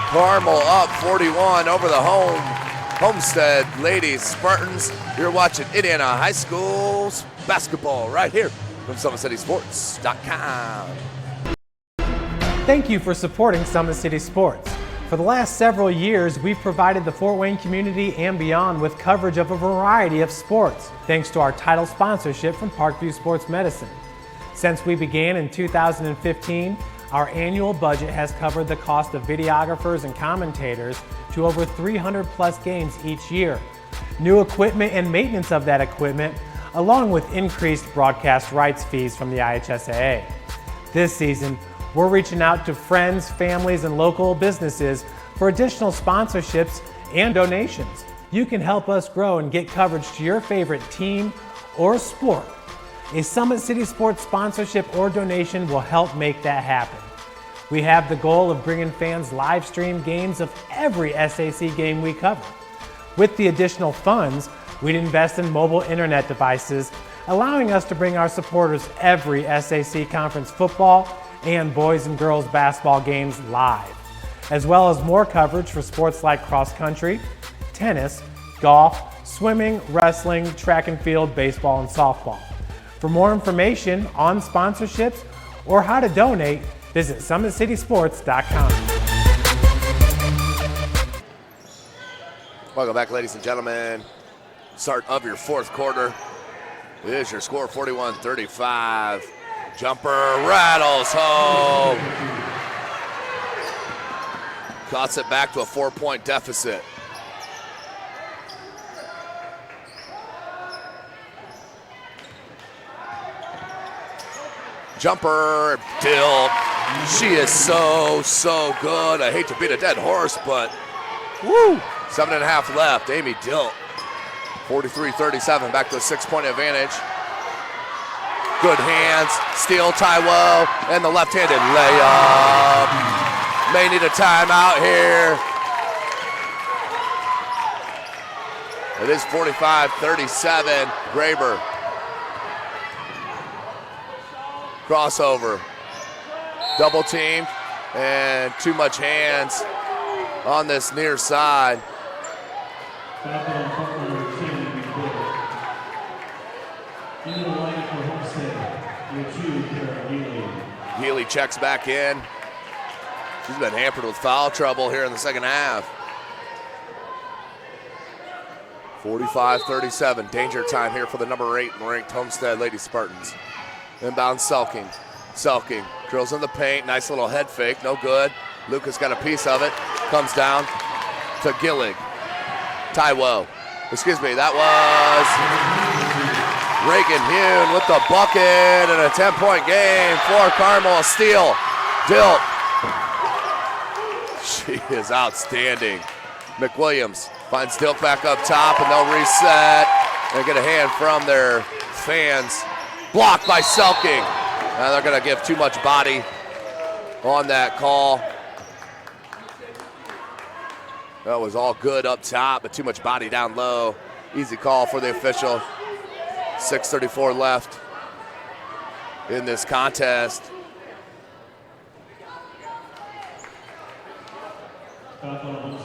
S3: Carmel up 41 over the Homestead Ladies Spartans. You're watching Indiana High School's basketball right here from SummitCitySports.com.
S5: Thank you for supporting Summit City Sports. For the last several years, we've provided the Fort Wayne community and beyond with coverage of a variety of sports, thanks to our title sponsorship from Parkview Sports Medicine. Since we began in 2015, our annual budget has covered the cost of videographers and commentators to over 300 plus games each year. New equipment and maintenance of that equipment, along with increased broadcast rights fees from the IHSAA. This season, we're reaching out to friends, families, and local businesses for additional sponsorships and donations. You can help us grow and get coverage to your favorite team or sport. A Summit City Sports sponsorship or donation will help make that happen. We have the goal of bringing fans live stream games of every SAC game we cover. With the additional funds, we'd invest in mobile internet devices, allowing us to bring our supporters every SAC conference football and boys and girls basketball games live, as well as more coverage for sports like cross country, tennis, golf, swimming, wrestling, track and field, baseball, and softball. For more information on sponsorships or how to donate, visit SummitCitySports.com.
S3: Welcome back, ladies and gentlemen. Start of your fourth quarter. Here's your score, 41-35. Jumper rattles home. Cuts it back to a 4-point deficit. Jumper, Dill. She is so good. I hate to beat a dead horse, but woo! 7.5 left. Amy Dill. 43-37, back to a 6-point advantage. Good hands, steal, Taiwo, and the left-handed layup. May need a timeout here. It is 45-37, Graber. Crossover, double teamed, and too much hands on this near side. Healy checks back in. She's been hampered with foul trouble here in the second half. 45-37, danger time here for the number 8 ranked Homestead Lady Spartans. Inbound Selking. Selking drills in the paint, nice little head fake, no good. Lucas got a piece of it, comes down to Gillig. Taiwo, excuse me, that was Reagan Hune with the bucket and a 10-point game for Carmel. A steal, Dill. She is outstanding. McWilliams finds Dilk back up top, and they'll reset and get a hand from their fans. Blocked by Selking. Now they're going to give too much body on that call. That was all good up top, but too much body down low. Easy call for the official. 6:34 left in this contest.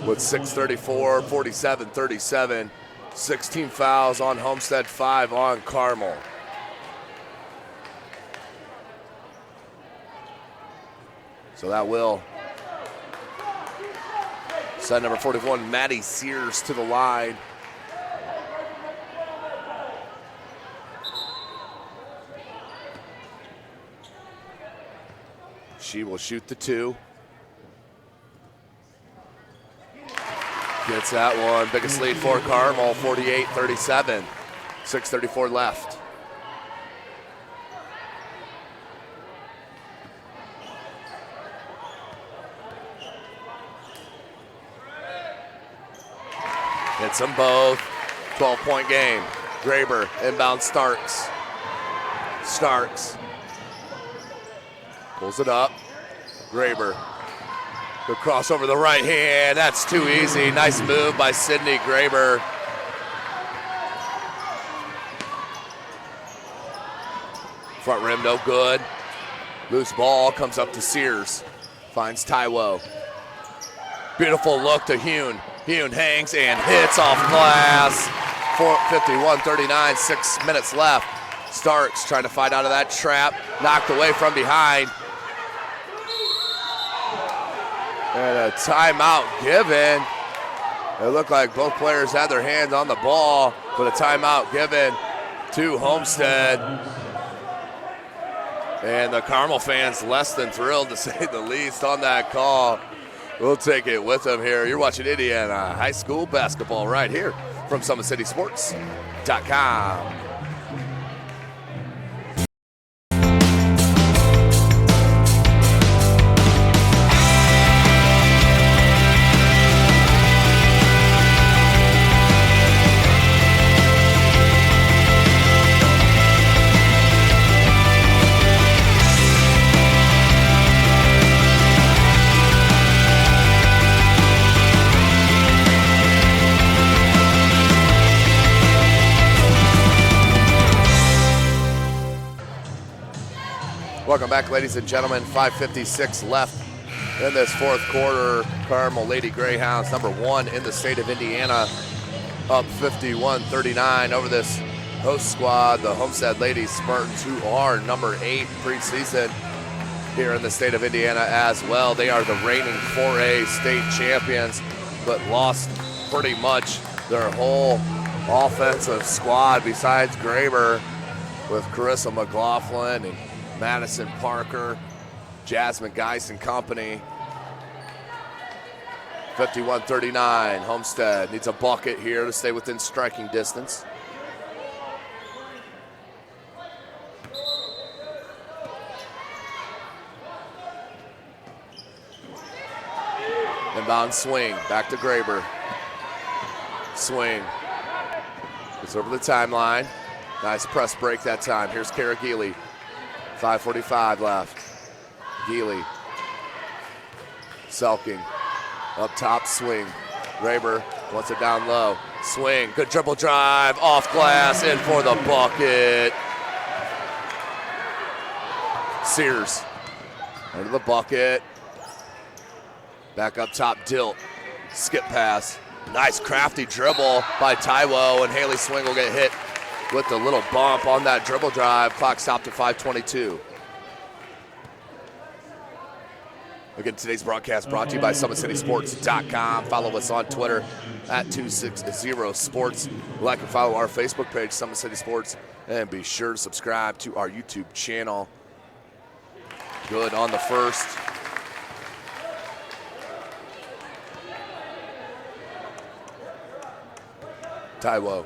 S3: With 6:34, 47-37, 16 fouls on Homestead, 5 on Carmel. So that will send number 41, Maddie Sears, to the line. She will shoot the 2. Gets that one. Biggest lead for Carmel, 48-37. 6:34 left. Hits them both. 12-point game. Graber, inbound Starks. Starks pulls it up. Graber. Good cross over the right hand. That's too easy. Nice move by Sydney Graber. Front rim no good. Loose ball comes up to Sears. Finds Taiwo. Beautiful look to Hune. Hune hangs and hits off glass. 51-39, 6 minutes left. Starks trying to fight out of that trap. Knocked away from behind. And a timeout given. It looked like both players had their hands on the ball, but a timeout given to Homestead. And the Carmel fans less than thrilled, to say the least, on that call. We'll take it with them here. You're watching Indiana high school basketball right here from SummitCitySports.com. Welcome back, ladies and gentlemen. 5:56 left in this fourth quarter. Carmel Lady Greyhounds, number 1 in the state of Indiana, up 51-39 over this host squad, the Homestead Ladies Spartans, who are number 8 preseason here in the state of Indiana as well. They are the reigning 4A state champions, but lost pretty much their whole offensive squad besides Graber, with Carissa McLaughlin and Madison Parker, Jasmine Geis and company. 51-39, Homestead needs a bucket here to stay within striking distance. Inbound swing, back to Graber. Swing, it's over the timeline. Nice press break that time. Here's Kara Geely. 5:45 left. Geely. Selking. Up top, swing. Graber wants it down low. Swing. Good dribble drive. Off glass. In for the bucket. Sears. Into the bucket. Back up top, Dilt. Skip pass. Nice crafty dribble by Taiwo, and Haley Swing will get hit with the little bump on that dribble drive. Clock stopped at 5:22. Again, today's broadcast brought to you by SummitCitySports.com. Follow us on Twitter at 260sports. Like and follow our Facebook page, Summit City Sports, and be sure to subscribe to our YouTube channel. Good on the first. Taiwo.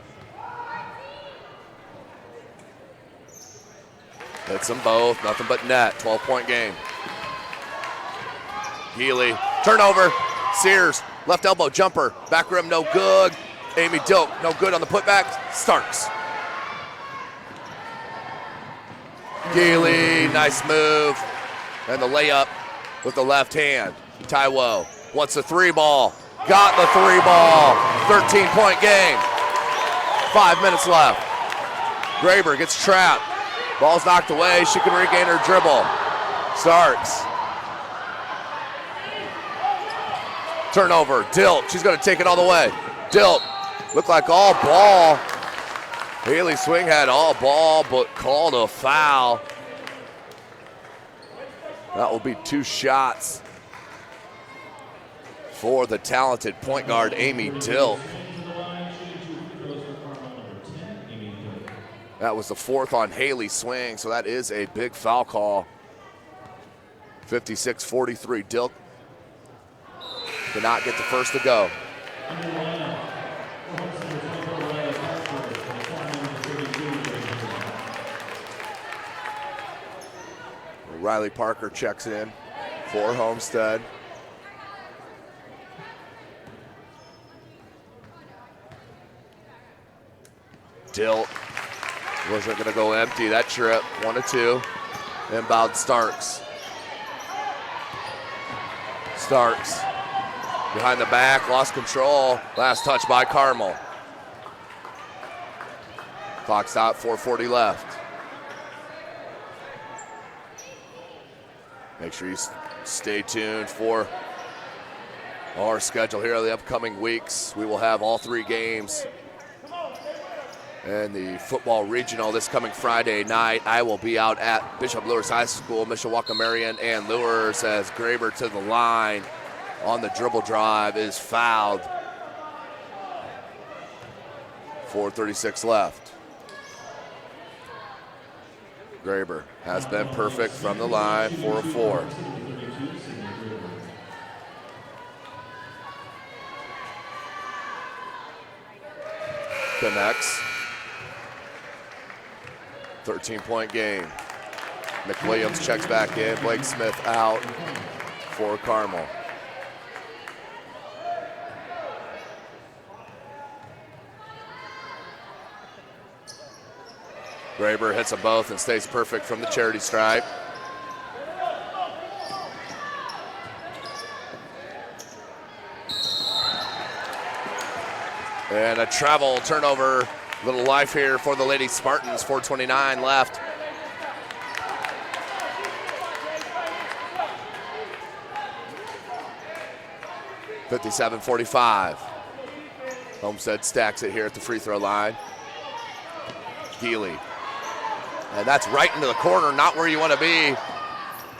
S3: Hits them both, nothing but net. 12-point game. Healy, turnover. Sears, left elbow jumper. Back rim, no good. Amy Dilk, no good on the putback. Starks. Healy, nice move. And the layup with the left hand. Taiwo wants the 3-ball. Got the 3-ball. 13-point game. 5 minutes left. Graber gets trapped. Ball's knocked away. She can regain her dribble. Starks. Turnover. Dilt. She's going to take it all the way. Dilt. Looked like all ball. Haley Swing had all ball, but called a foul. That will be 2 shots for the talented point guard, Amy Dilt. That was the 4th on Haley Swing, so that is a big foul call. 56-43. Dilk did not get the first to go. Riley Parker checks in for Homestead. Dilt wasn't going to go empty that trip. 1 of 2. Inbound Starks. Starks behind the back, lost control. Last touch by Carmel. Clock's out, 4:40 left. Make sure you stay tuned for our schedule here in the upcoming weeks. We will have all 3 games. And the football regional this coming Friday night. I will be out at Bishop Lewis High School, Mishawaka Marion and Lewis as Graber to the line on the dribble drive is fouled. 4:36 left. Graber has been perfect from the line, 4 of 4. Connects. 13-point game. McWilliams checks back in. Blake Smith out for Carmel. Graber hits them both and stays perfect from the charity stripe. And a travel turnover. Little life here for the Lady Spartans. 4:29 left. (57-45). Homestead stacks it here at the free throw line. Healy. And that's right into the corner, not where you want to be.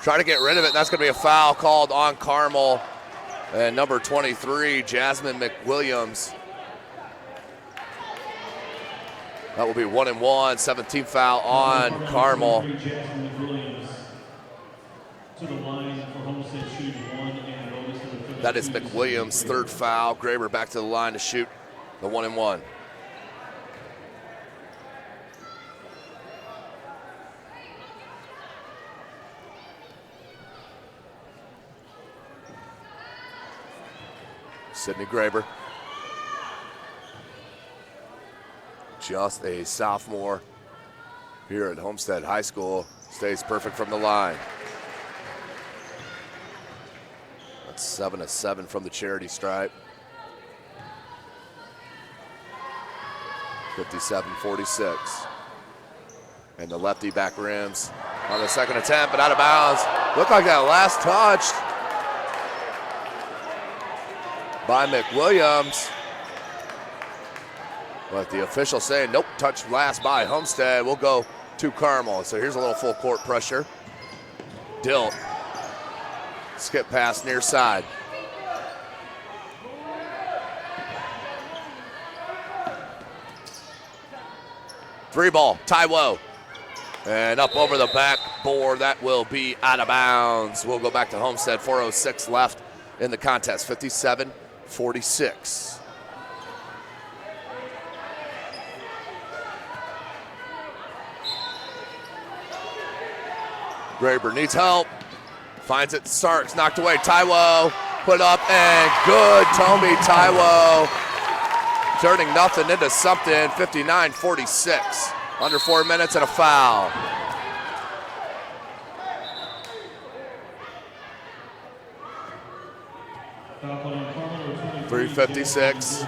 S3: Try to get rid of it. That's going to be a foul called on Carmel. And number 23, Jasmine McWilliams. That will be 1 and 1, 17th foul on Carmel.
S1: Jasmine McWilliams to the line for Homestead, shooting 1 and bonus number 32.
S3: That is McWilliams' third foul. Graber back to the line to shoot the 1 and 1. Sydney Graber. Just a sophomore here at Homestead High School. Stays perfect from the line. That's 7 of 7 from the charity stripe. 57-46. And the lefty back rims on the second attempt, but out of bounds. Looked like that last touched by McWilliams. But the official saying, nope, touch last by Homestead. We'll go to Carmel. So here's a little full court pressure. Dilt. Skip pass near side. Three ball, Taiwo. And up over the backboard, that will be out of bounds. We'll go back to Homestead, 4:06 left in the contest, 57-46. Graber needs help. Finds it, Starks, knocked away. Taiwo put up and good. Tommy Taiwo turning nothing into something. 59-46. Under 4 minutes and a foul. .356.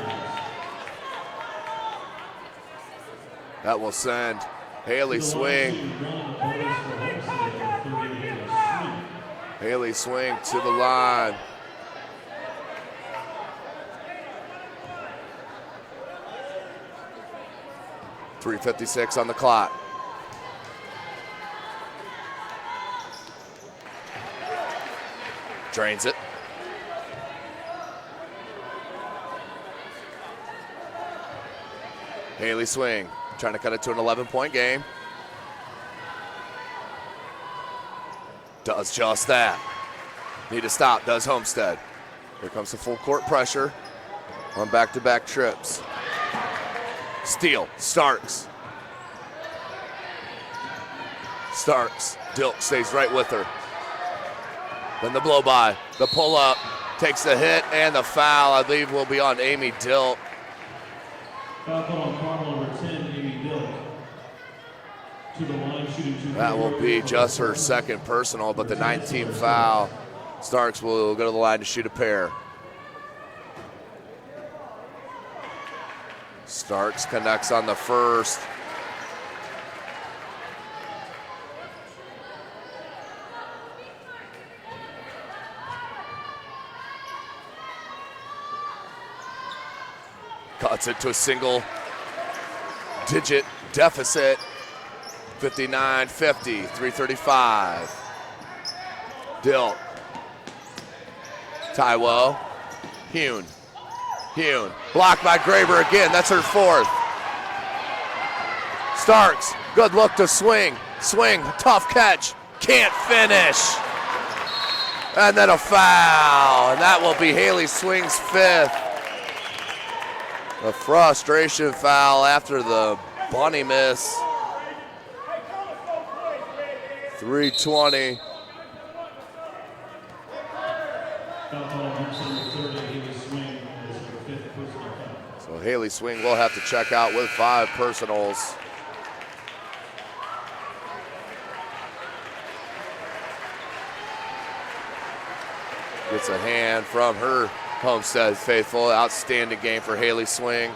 S3: That will send Haley Swing. Haley Swing to the line. .356 on the clock. Drains it. Haley Swing trying to cut it to an 11-point game. Does just that. Need to stop, does Homestead. Here comes the full court pressure on back-to-back trips. Steal, Starks. Starks, Dilk stays right with her. Then the blow by, the pull up, takes the hit and the foul, I believe will be on Amy Dilk.
S1: Foul call on Carmel, number 10, Amy Dilk. To the line, shooting 2.
S3: That will be just her second personal, but the 19th foul. Starks will go to the line to shoot a pair. Starks connects on the first. Cuts it to a single-digit deficit. 59-50, 3:35. Dilt Taiwo. Hune. Blocked by Graber again. That's her fourth. Starks. Good look to swing. Tough catch. Can't finish. And then a foul. And that will be Haley Swing's fifth. A frustration foul after the bunny miss. 3:20. So Haley Swing will have to check out with 5 personals. Gets a hand from her Homestead faithful. Outstanding game for Haley Swing.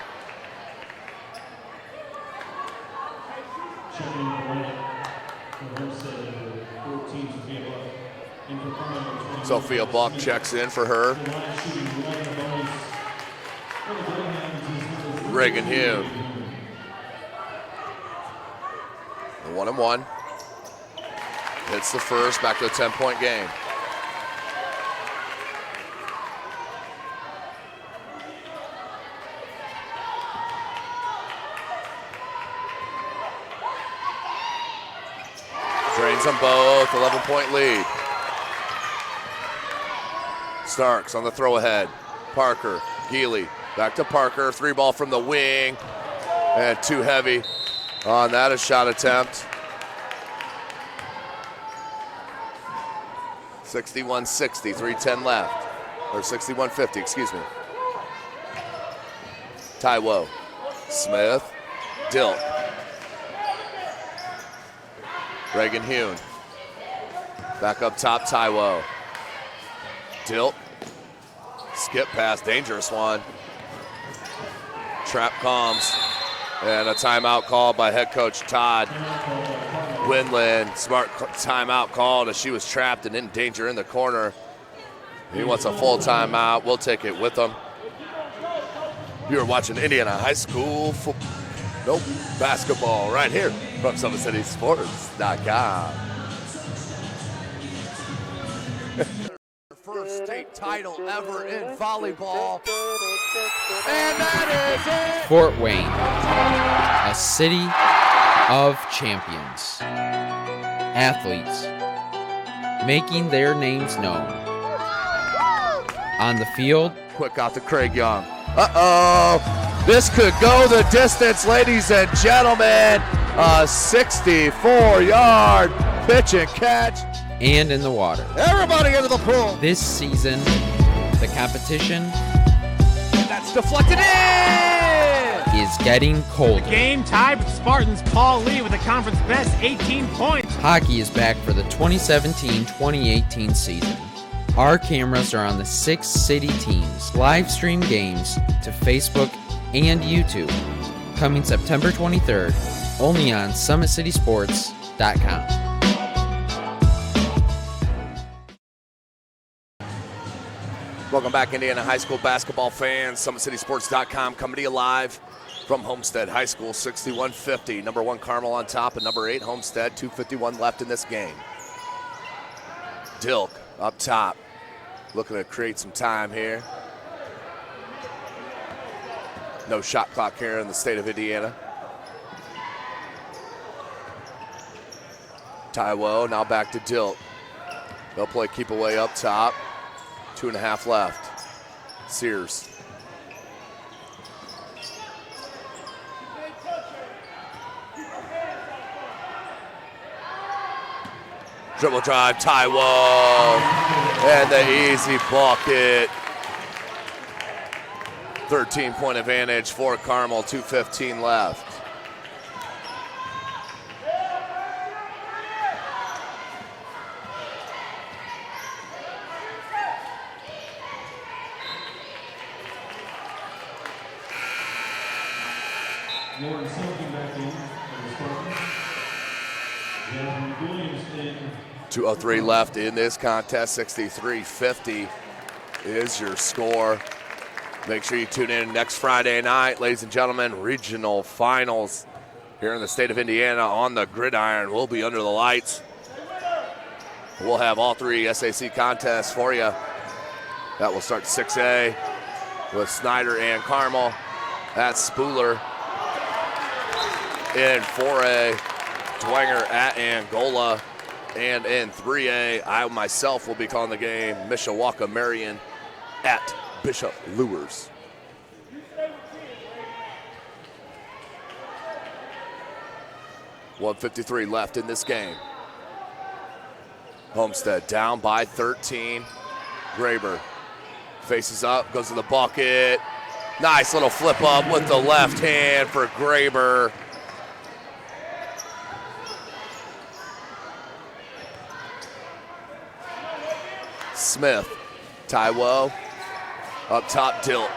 S3: Sophia Buck checks in for her. Reagan Hume. 1-1. Hits the first, back to a 10-point game. Drains them both, 11-point lead. Starks on the throw ahead. Parker, Geely, back to Parker. 3-ball from the wing. And too heavy on that, a shot attempt. 61-60, 3:10 left. Or 61-50, excuse me. Taiwo, Smith, Dilk. Reagan Hune. Back up top, Taiwo. Dilk. Skip pass, dangerous one. Trap comes. And a timeout called by head coach Todd Windland. Smart timeout called as she was trapped and in danger in the corner. He wants a full timeout. We'll take it with him. You are watching Indiana High School basketball right here from SummitCitySports.com. First state title ever in volleyball. And that is it.
S2: Fort Wayne, a city of champions. Athletes making their names known. On the field.
S3: Quick out to Craig Young. Uh-oh. This could go the distance, ladies and gentlemen. A 64-yard pitch and catch.
S2: And in the water.
S3: Everybody into the pool.
S2: This season, the competition
S3: that's deflected in
S2: is getting colder.
S4: Game tied with Spartans. Paul Lee with the conference best 18 points.
S2: Hockey is back for the 2017-2018 season. Our cameras are on the 6 city teams. Live stream games to Facebook and YouTube. Coming September 23rd, only on SummitCitySports.com.
S3: Welcome back, Indiana High School basketball fans. SummitCitySports.com coming to you live from Homestead High School, 61-50. Number 1 Carmel on top, and number 8 Homestead. 2:51 left in this game. Dilk up top, looking to create some time here. No shot clock here in the state of Indiana. Taiwo now back to Dilk. They'll play keep away up top. 2.5 left. Sears. Dribble drive, Taiwo. And the easy bucket. 13-point advantage for Carmel, 2:15 left.
S1: Lauren Selking back in for the Spartans. Jasmine Williams in.
S3: 2:03 left in this contest. 63-50 is your score. Make sure you tune in next Friday night, ladies and gentlemen. Regional finals here in the state of Indiana on the gridiron. We'll be under the lights. We'll have all 3 SAC contests for you That will start 6A with Snyder and Carmel. That's Spooler. In 4A, Dwenger at Angola. And in 3A, I myself will be calling the game, Mishawaka Marion at Bishop Lures. .153 left in this game. Homestead down by 13. Graber faces up, goes to the bucket. Nice little flip up with the left hand for Graber. Smith, Taiwo, up top, Dilt.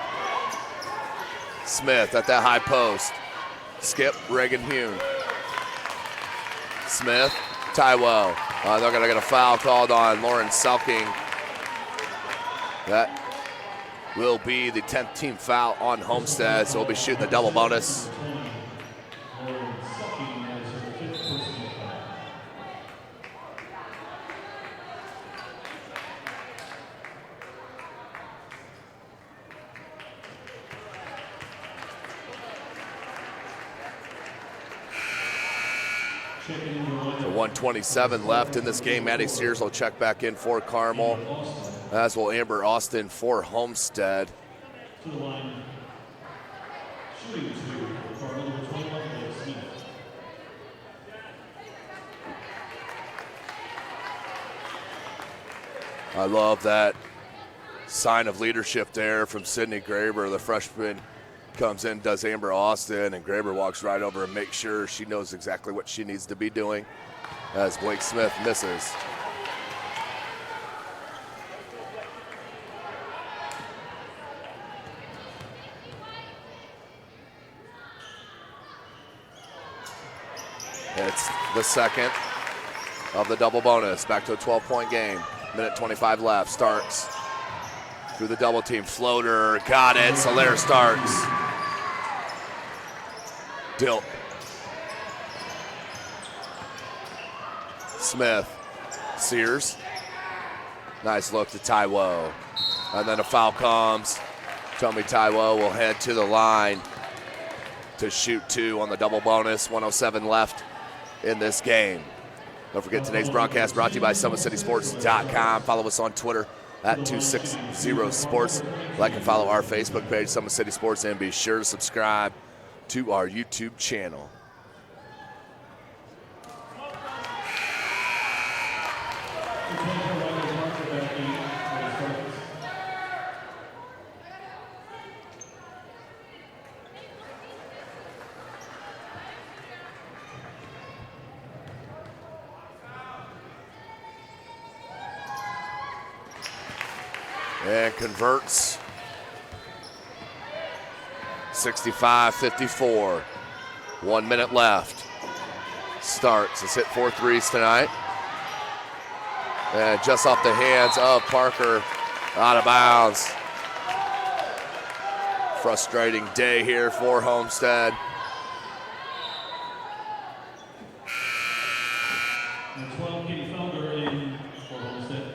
S3: Smith at that high post. Skip, Reagan Hune. Smith, Taiwo. They're gonna get a foul called on Lauren Selking. That will be the 10th team foul on Homestead, so we'll be shooting the double bonus. So 1:27 left in this game. Maddie Sears will check back in for Carmel, as will Amber Austin for Homestead.
S1: To the line. Shooting 2 for number 21, Smith.
S3: I love that sign of leadership there from Sydney Graber. The freshman comes in, does Amber Austin, and Graber walks right over and makes sure she knows exactly what she needs to be doing as Blake Smith misses. It's the second of the double bonus. Back to a 12-point game. Minute 25 left. Starks through the double team. Floater. Got it. Solaire Starks. Dilt. Smith. Sears. Nice look to Taiwo. And then a foul comes. Tommy Taiwo will head to the line to shoot 2 on the double bonus. 1:07 left in this game. Don't forget today's broadcast brought to you by SummitCitySports.com. Follow us on Twitter at 260sports. Like and follow our Facebook page, Summit City Sports, and be sure to subscribe to our YouTube channel. And converts. 65-54. 1 minute left. Starks has hit 4 threes tonight. And just off the hands of Parker, out of bounds. Frustrating day here for Homestead.
S1: And 12, Katie Felder in for Homestead.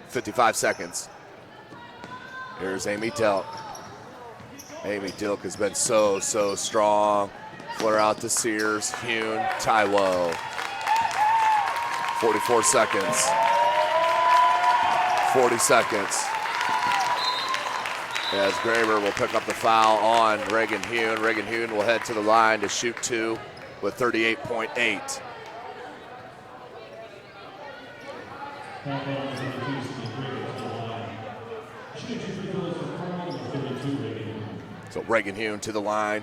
S3: 55 seconds. Here's Amy Dilk. Amy Dilk has been so strong. Flare out to Sears, Hune, Taiwo. 44 seconds. 40 seconds. As Graber will pick up the foul on Reagan Hune. Reagan Hune will head to the line to shoot 2 with 38.8. So Reagan Hune to the line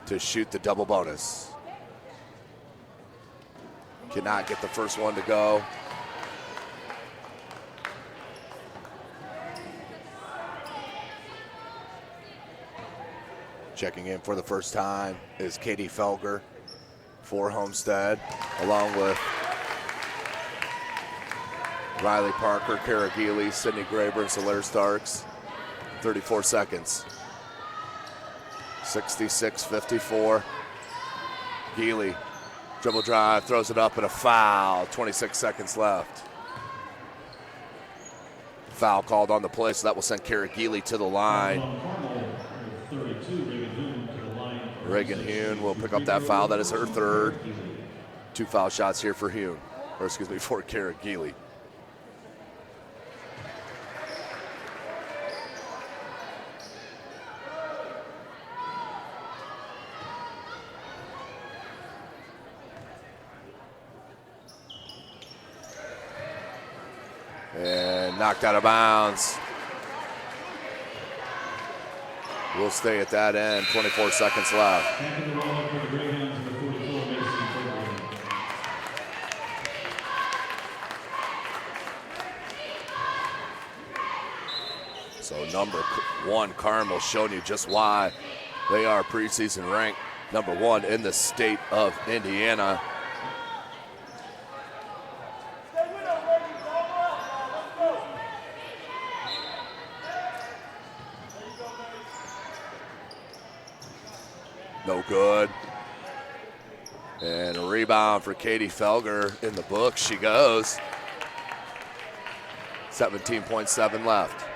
S3: to shoot the double bonus. Cannot get the first one to go. Checking in for the first time is Katie Felger for Homestead, along with Riley Parker, Kara Geely, Sydney Graber, and Solaire Starks. 34 seconds. 66-54. Geely Dribble drive, throws it up, and a foul. 26 seconds left. Foul called on the play, so that will send Kara Geely to the line. Reagan Hune will pick up that foul. That is her third. 2 foul shots here for Hune, or excuse me, for Kara Geely. And knocked out of bounds. We'll stay at that end. 24 seconds left. So number 1, Carmel, showing you just why they are preseason ranked number 1 in the state of Indiana. No good. And a rebound for Katie Felger in the book. She goes. 17.7 left.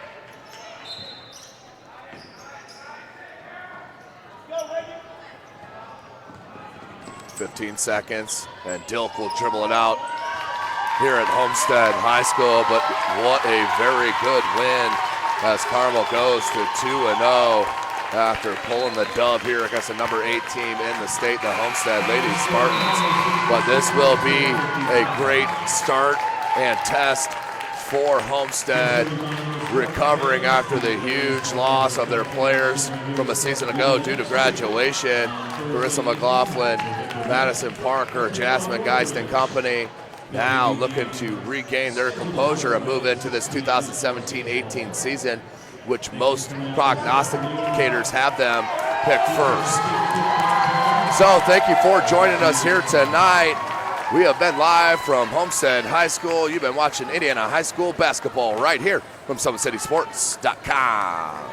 S3: 15 seconds, and Dilk will dribble it out here at Homestead High School, but what a very good win as Carmel goes to 2-0 after pulling the dub here against the number 8 team in the state, the Homestead Lady Spartans. But this will be a great start and test for Homestead, recovering after the huge loss of their players from a season ago due to graduation. Carissa McLaughlin, Madison Parker, Jasmine Geist and company now looking to regain their composure and move into this 2017-18 season, which most prognosticators have them pick first. So thank you for joining us here tonight. We have been live from Homestead High School. You've been watching Indiana High School basketball right here from SummitCitySports.com.